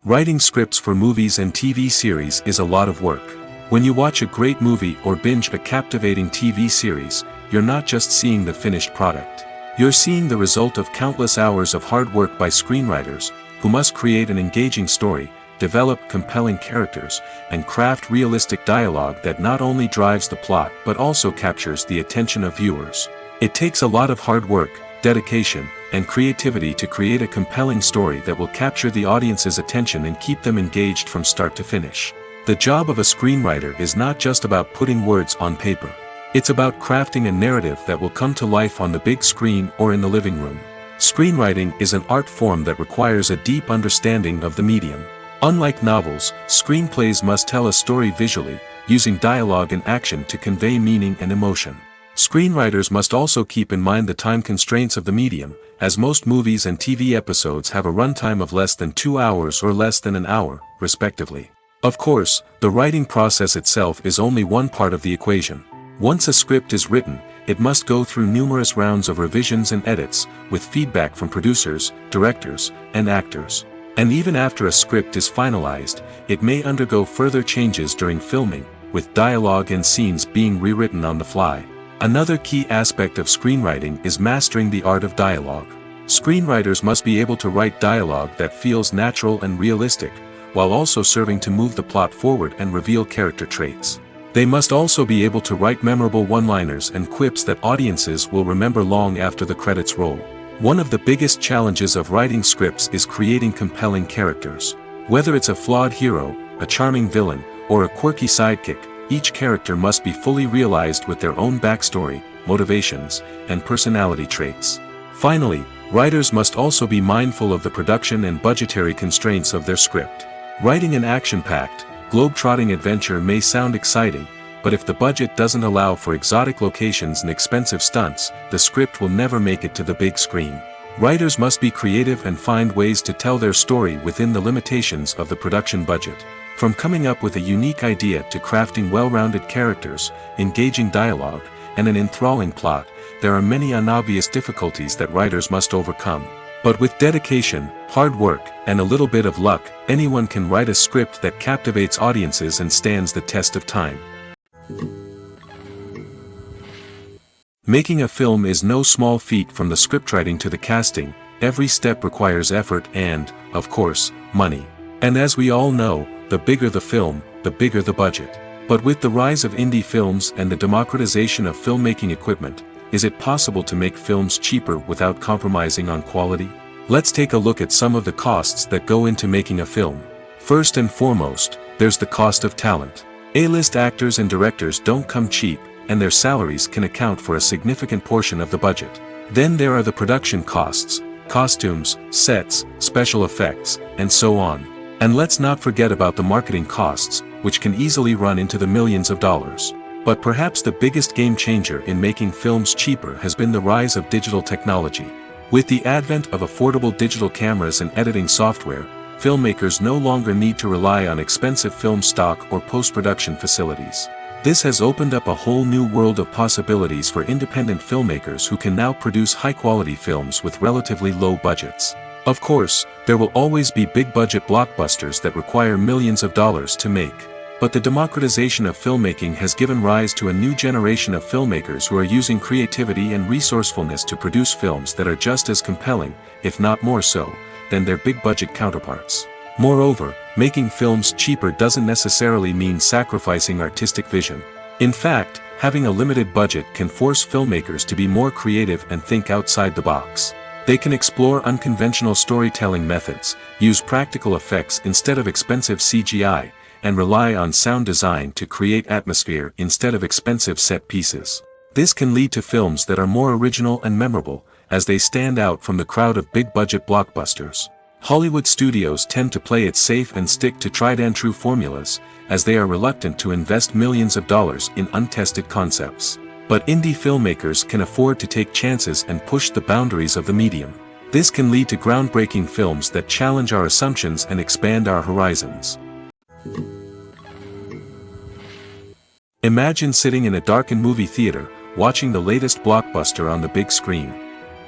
Writing scripts for movies and TV series is a lot of work. When you watch a great movie or binge a captivating TV series, you're not just seeing the finished product. You're seeing the result of countless hours of hard work by screenwriters, who must create an engaging story, develop compelling characters, and craft realistic dialogue that not only drives the plot but also captures the attention of viewers. It takes a lot of hard work, dedication, and creativity to create a compelling story that will capture the audience's attention and keep them engaged from start to finish. The job of a screenwriter is not just about putting words on paper. It's about crafting a narrative that will come to life on the big screen or in the living room. Screenwriting is an art form that requires a deep understanding of the medium. Unlike novels, screenplays must tell a story visually, using dialogue and action to convey meaning and emotion. Screenwriters must also keep in mind the time constraints of the medium, as most movies and TV episodes have a runtime of less than 2 hours or less than an hour, respectively. Of course, the writing process itself is only one part of the equation. Once a script is written, it must go through numerous rounds of revisions and edits, with feedback from producers, directors, and actors. And even after a script is finalized, it may undergo further changes during filming, with dialogue and scenes being rewritten on the fly. Another key aspect of screenwriting is mastering the art of dialogue. Screenwriters must be able to write dialogue that feels natural and realistic, while also serving to move the plot forward and reveal character traits. They must also be able to write memorable one-liners and quips that audiences will remember long after the credits roll. One of the biggest challenges of writing scripts is creating compelling characters. Whether it's a flawed hero, a charming villain, or a quirky sidekick, each character must be fully realized with their own backstory, motivations, and personality traits. Finally, writers must also be mindful of the production and budgetary constraints of their script. Writing an action-packed, globe-trotting adventure may sound exciting, but if the budget doesn't allow for exotic locations and expensive stunts, the script will never make it to the big screen. Writers must be creative and find ways to tell their story within the limitations of the production budget. From coming up with a unique idea to crafting well-rounded characters, engaging dialogue, and an enthralling plot, there are many unobvious difficulties that writers must overcome. But with dedication, hard work, and a little bit of luck, anyone can write a script that captivates audiences and stands the test of time. Making a film is no small feat. From the scriptwriting to the casting, every step requires effort and, of course, money. And as we all know, the bigger the film, the bigger the budget. But with the rise of indie films and the democratization of filmmaking equipment, is it possible to make films cheaper without compromising on quality? Let's take a look at some of the costs that go into making a film. First and foremost, there's the cost of talent. A-list actors and directors don't come cheap, and their salaries can account for a significant portion of the budget. Then there are the production costs, costumes, sets, special effects, and so on. And let's not forget about the marketing costs, which can easily run into the millions of dollars. But perhaps the biggest game changer in making films cheaper has been the rise of digital technology. With the advent of affordable digital cameras and editing software, filmmakers no longer need to rely on expensive film stock or post-production facilities. This has opened up a whole new world of possibilities for independent filmmakers who can now produce high-quality films with relatively low budgets. Of course, there will always be big-budget blockbusters that require millions of dollars to make. But the democratization of filmmaking has given rise to a new generation of filmmakers who are using creativity and resourcefulness to produce films that are just as compelling, if not more so, than their big-budget counterparts. Moreover, making films cheaper doesn't necessarily mean sacrificing artistic vision. In fact, having a limited budget can force filmmakers to be more creative and think outside the box. They can explore unconventional storytelling methods, use practical effects instead of expensive CGI, and rely on sound design to create atmosphere instead of expensive set pieces. This can lead to films that are more original and memorable, as they stand out from the crowd of big-budget blockbusters. Hollywood studios tend to play it safe and stick to tried-and-true formulas, as they are reluctant to invest millions of dollars in untested concepts. But indie filmmakers can afford to take chances and push the boundaries of the medium. This can lead to groundbreaking films that challenge our assumptions and expand our horizons. Imagine sitting in a darkened movie theater, watching the latest blockbuster on the big screen.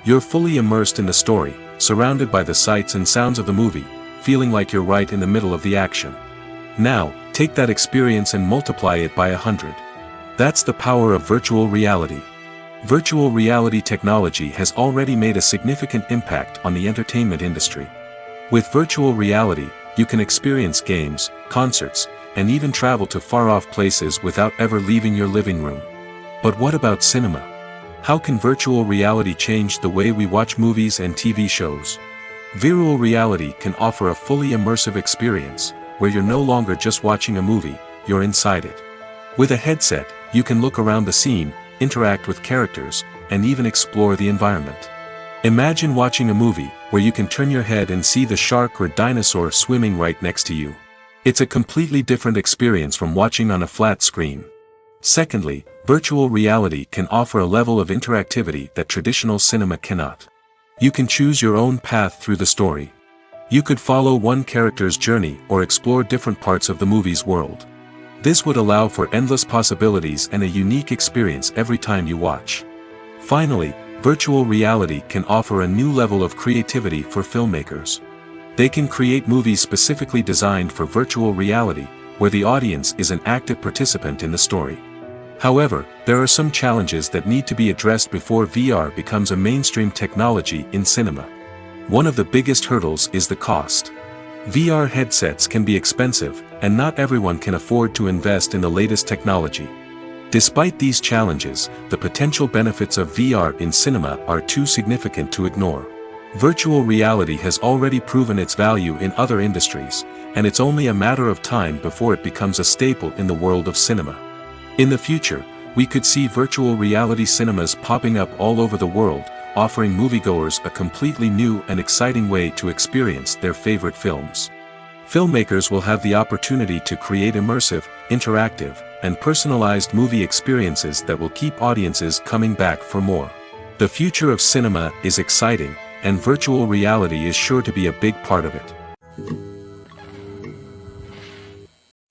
You're fully immersed in the story, surrounded by the sights and sounds of the movie, feeling like you're right in the middle of the action. Now, take that experience and multiply it by 100. That's the power of virtual reality. Virtual reality technology has already made a significant impact on the entertainment industry. With virtual reality, you can experience games, concerts, and even travel to far-off places without ever leaving your living room. But what about cinema? How can virtual reality change the way we watch movies and TV shows? Virtual reality can offer a fully immersive experience, where you're no longer just watching a movie, you're inside it. With a headset, you can look around the scene, interact with characters, and even explore the environment. Imagine watching a movie where you can turn your head and see the shark or dinosaur swimming right next to you. It's a completely different experience from watching on a flat screen. Secondly, virtual reality can offer a level of interactivity that traditional cinema cannot. You can choose your own path through the story. You could follow one character's journey or explore different parts of the movie's world. This would allow for endless possibilities and a unique experience every time you watch. Finally, virtual reality can offer a new level of creativity for filmmakers. They can create movies specifically designed for virtual reality, where the audience is an active participant in the story. However, there are some challenges that need to be addressed before VR becomes a mainstream technology in cinema. One of the biggest hurdles is the cost. VR headsets can be expensive, and not everyone can afford to invest in the latest technology. Despite these challenges, the potential benefits of VR in cinema are too significant to ignore. Virtual reality has already proven its value in other industries, and it's only a matter of time before it becomes a staple in the world of cinema. In the future, we could see virtual reality cinemas popping up all over the world, offering moviegoers a completely new and exciting way to experience their favorite films. Filmmakers will have the opportunity to create immersive, interactive, and personalized movie experiences that will keep audiences coming back for more. The future of cinema is exciting, and virtual reality is sure to be a big part of it.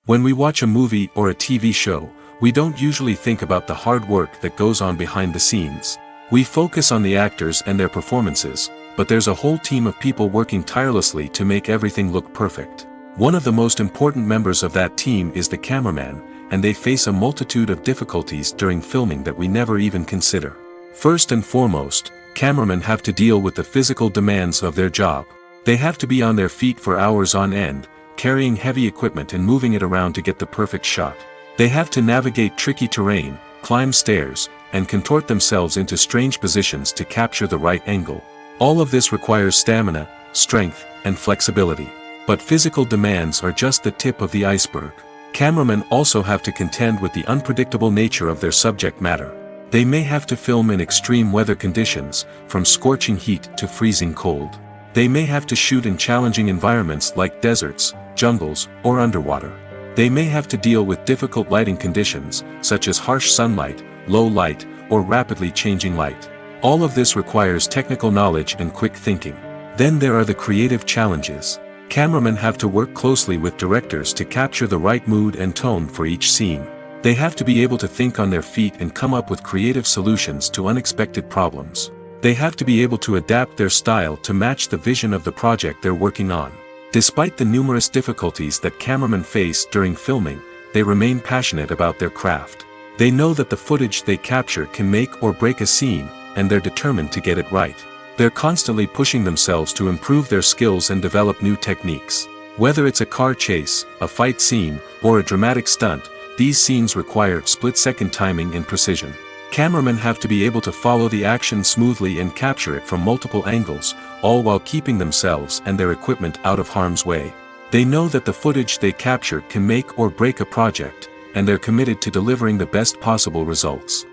When we watch a movie or a TV show, we don't usually think about the hard work that goes on behind the scenes. We focus on the actors and their performances, but there's a whole team of people working tirelessly to make everything look perfect. One of the most important members of that team is the cameraman, and they face a multitude of difficulties during filming that we never even consider. First and foremost, cameramen have to deal with the physical demands of their job. They have to be on their feet for hours on end, carrying heavy equipment and moving it around to get the perfect shot. They have to navigate tricky terrain, climb stairs, and contort themselves into strange positions to capture the right angle. All of this requires stamina, strength, and flexibility. But physical demands are just the tip of the iceberg. Cameramen also have to contend with the unpredictable nature of their subject matter. They may have to film in extreme weather conditions, from scorching heat to freezing cold. They may have to shoot in challenging environments like deserts, jungles, or underwater. They may have to deal with difficult lighting conditions, such as harsh sunlight, low light, or rapidly changing light. All of this requires technical knowledge and quick thinking. Then there are the creative challenges. Cameramen have to work closely with directors to capture the right mood and tone for each scene. They have to be able to think on their feet and come up with creative solutions to unexpected problems. They have to be able to adapt their style to match the vision of the project they're working on. Despite the numerous difficulties that cameramen face during filming, they remain passionate about their craft. They know that the footage they capture can make or break a scene, and they're determined to get it right. They're constantly pushing themselves to improve their skills and develop new techniques. Whether it's a car chase, a fight scene, or a dramatic stunt, these scenes require split-second timing and precision. Cameramen have to be able to follow the action smoothly and capture it from multiple angles, all while keeping themselves and their equipment out of harm's way. They know that the footage they capture can make or break a project, and they're committed to delivering the best possible results.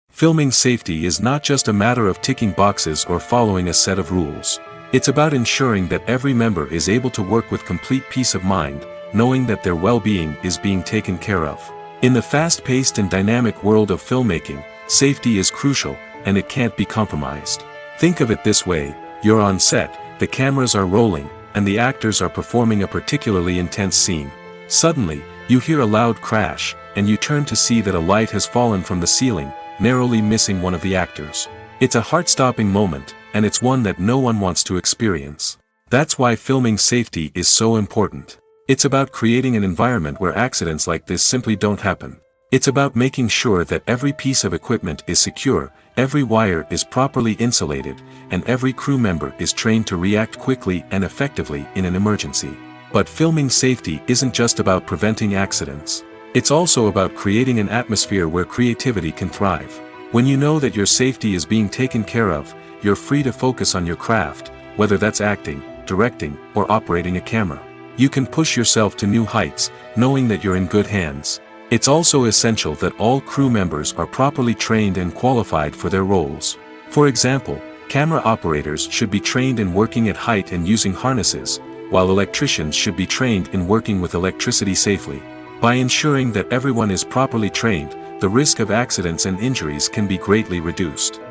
Filming safety is not just a matter of ticking boxes or following a set of rules. It's about ensuring that every member is able to work with complete peace of mind, knowing that their well-being is being taken care of. In the fast-paced and dynamic world of filmmaking, safety is crucial, and it can't be compromised. Think of it this way: you're on set, the cameras are rolling, and the actors are performing a particularly intense scene. Suddenly, you hear a loud crash, and you turn to see that a light has fallen from the ceiling, narrowly missing one of the actors. It's a heart-stopping moment, and it's one that no one wants to experience. That's why filming safety is so important. It's about creating an environment where accidents like this simply don't happen. It's about making sure that every piece of equipment is secure, every wire is properly insulated, and every crew member is trained to react quickly and effectively in an emergency. But filming safety isn't just about preventing accidents. It's also about creating an atmosphere where creativity can thrive. When you know that your safety is being taken care of, you're free to focus on your craft, whether that's acting, directing, or operating a camera. You can push yourself to new heights, knowing that you're in good hands. It's also essential that all crew members are properly trained and qualified for their roles. For example, camera operators should be trained in working at height and using harnesses, while electricians should be trained in working with electricity safely. By ensuring that everyone is properly trained, the risk of accidents and injuries can be greatly reduced.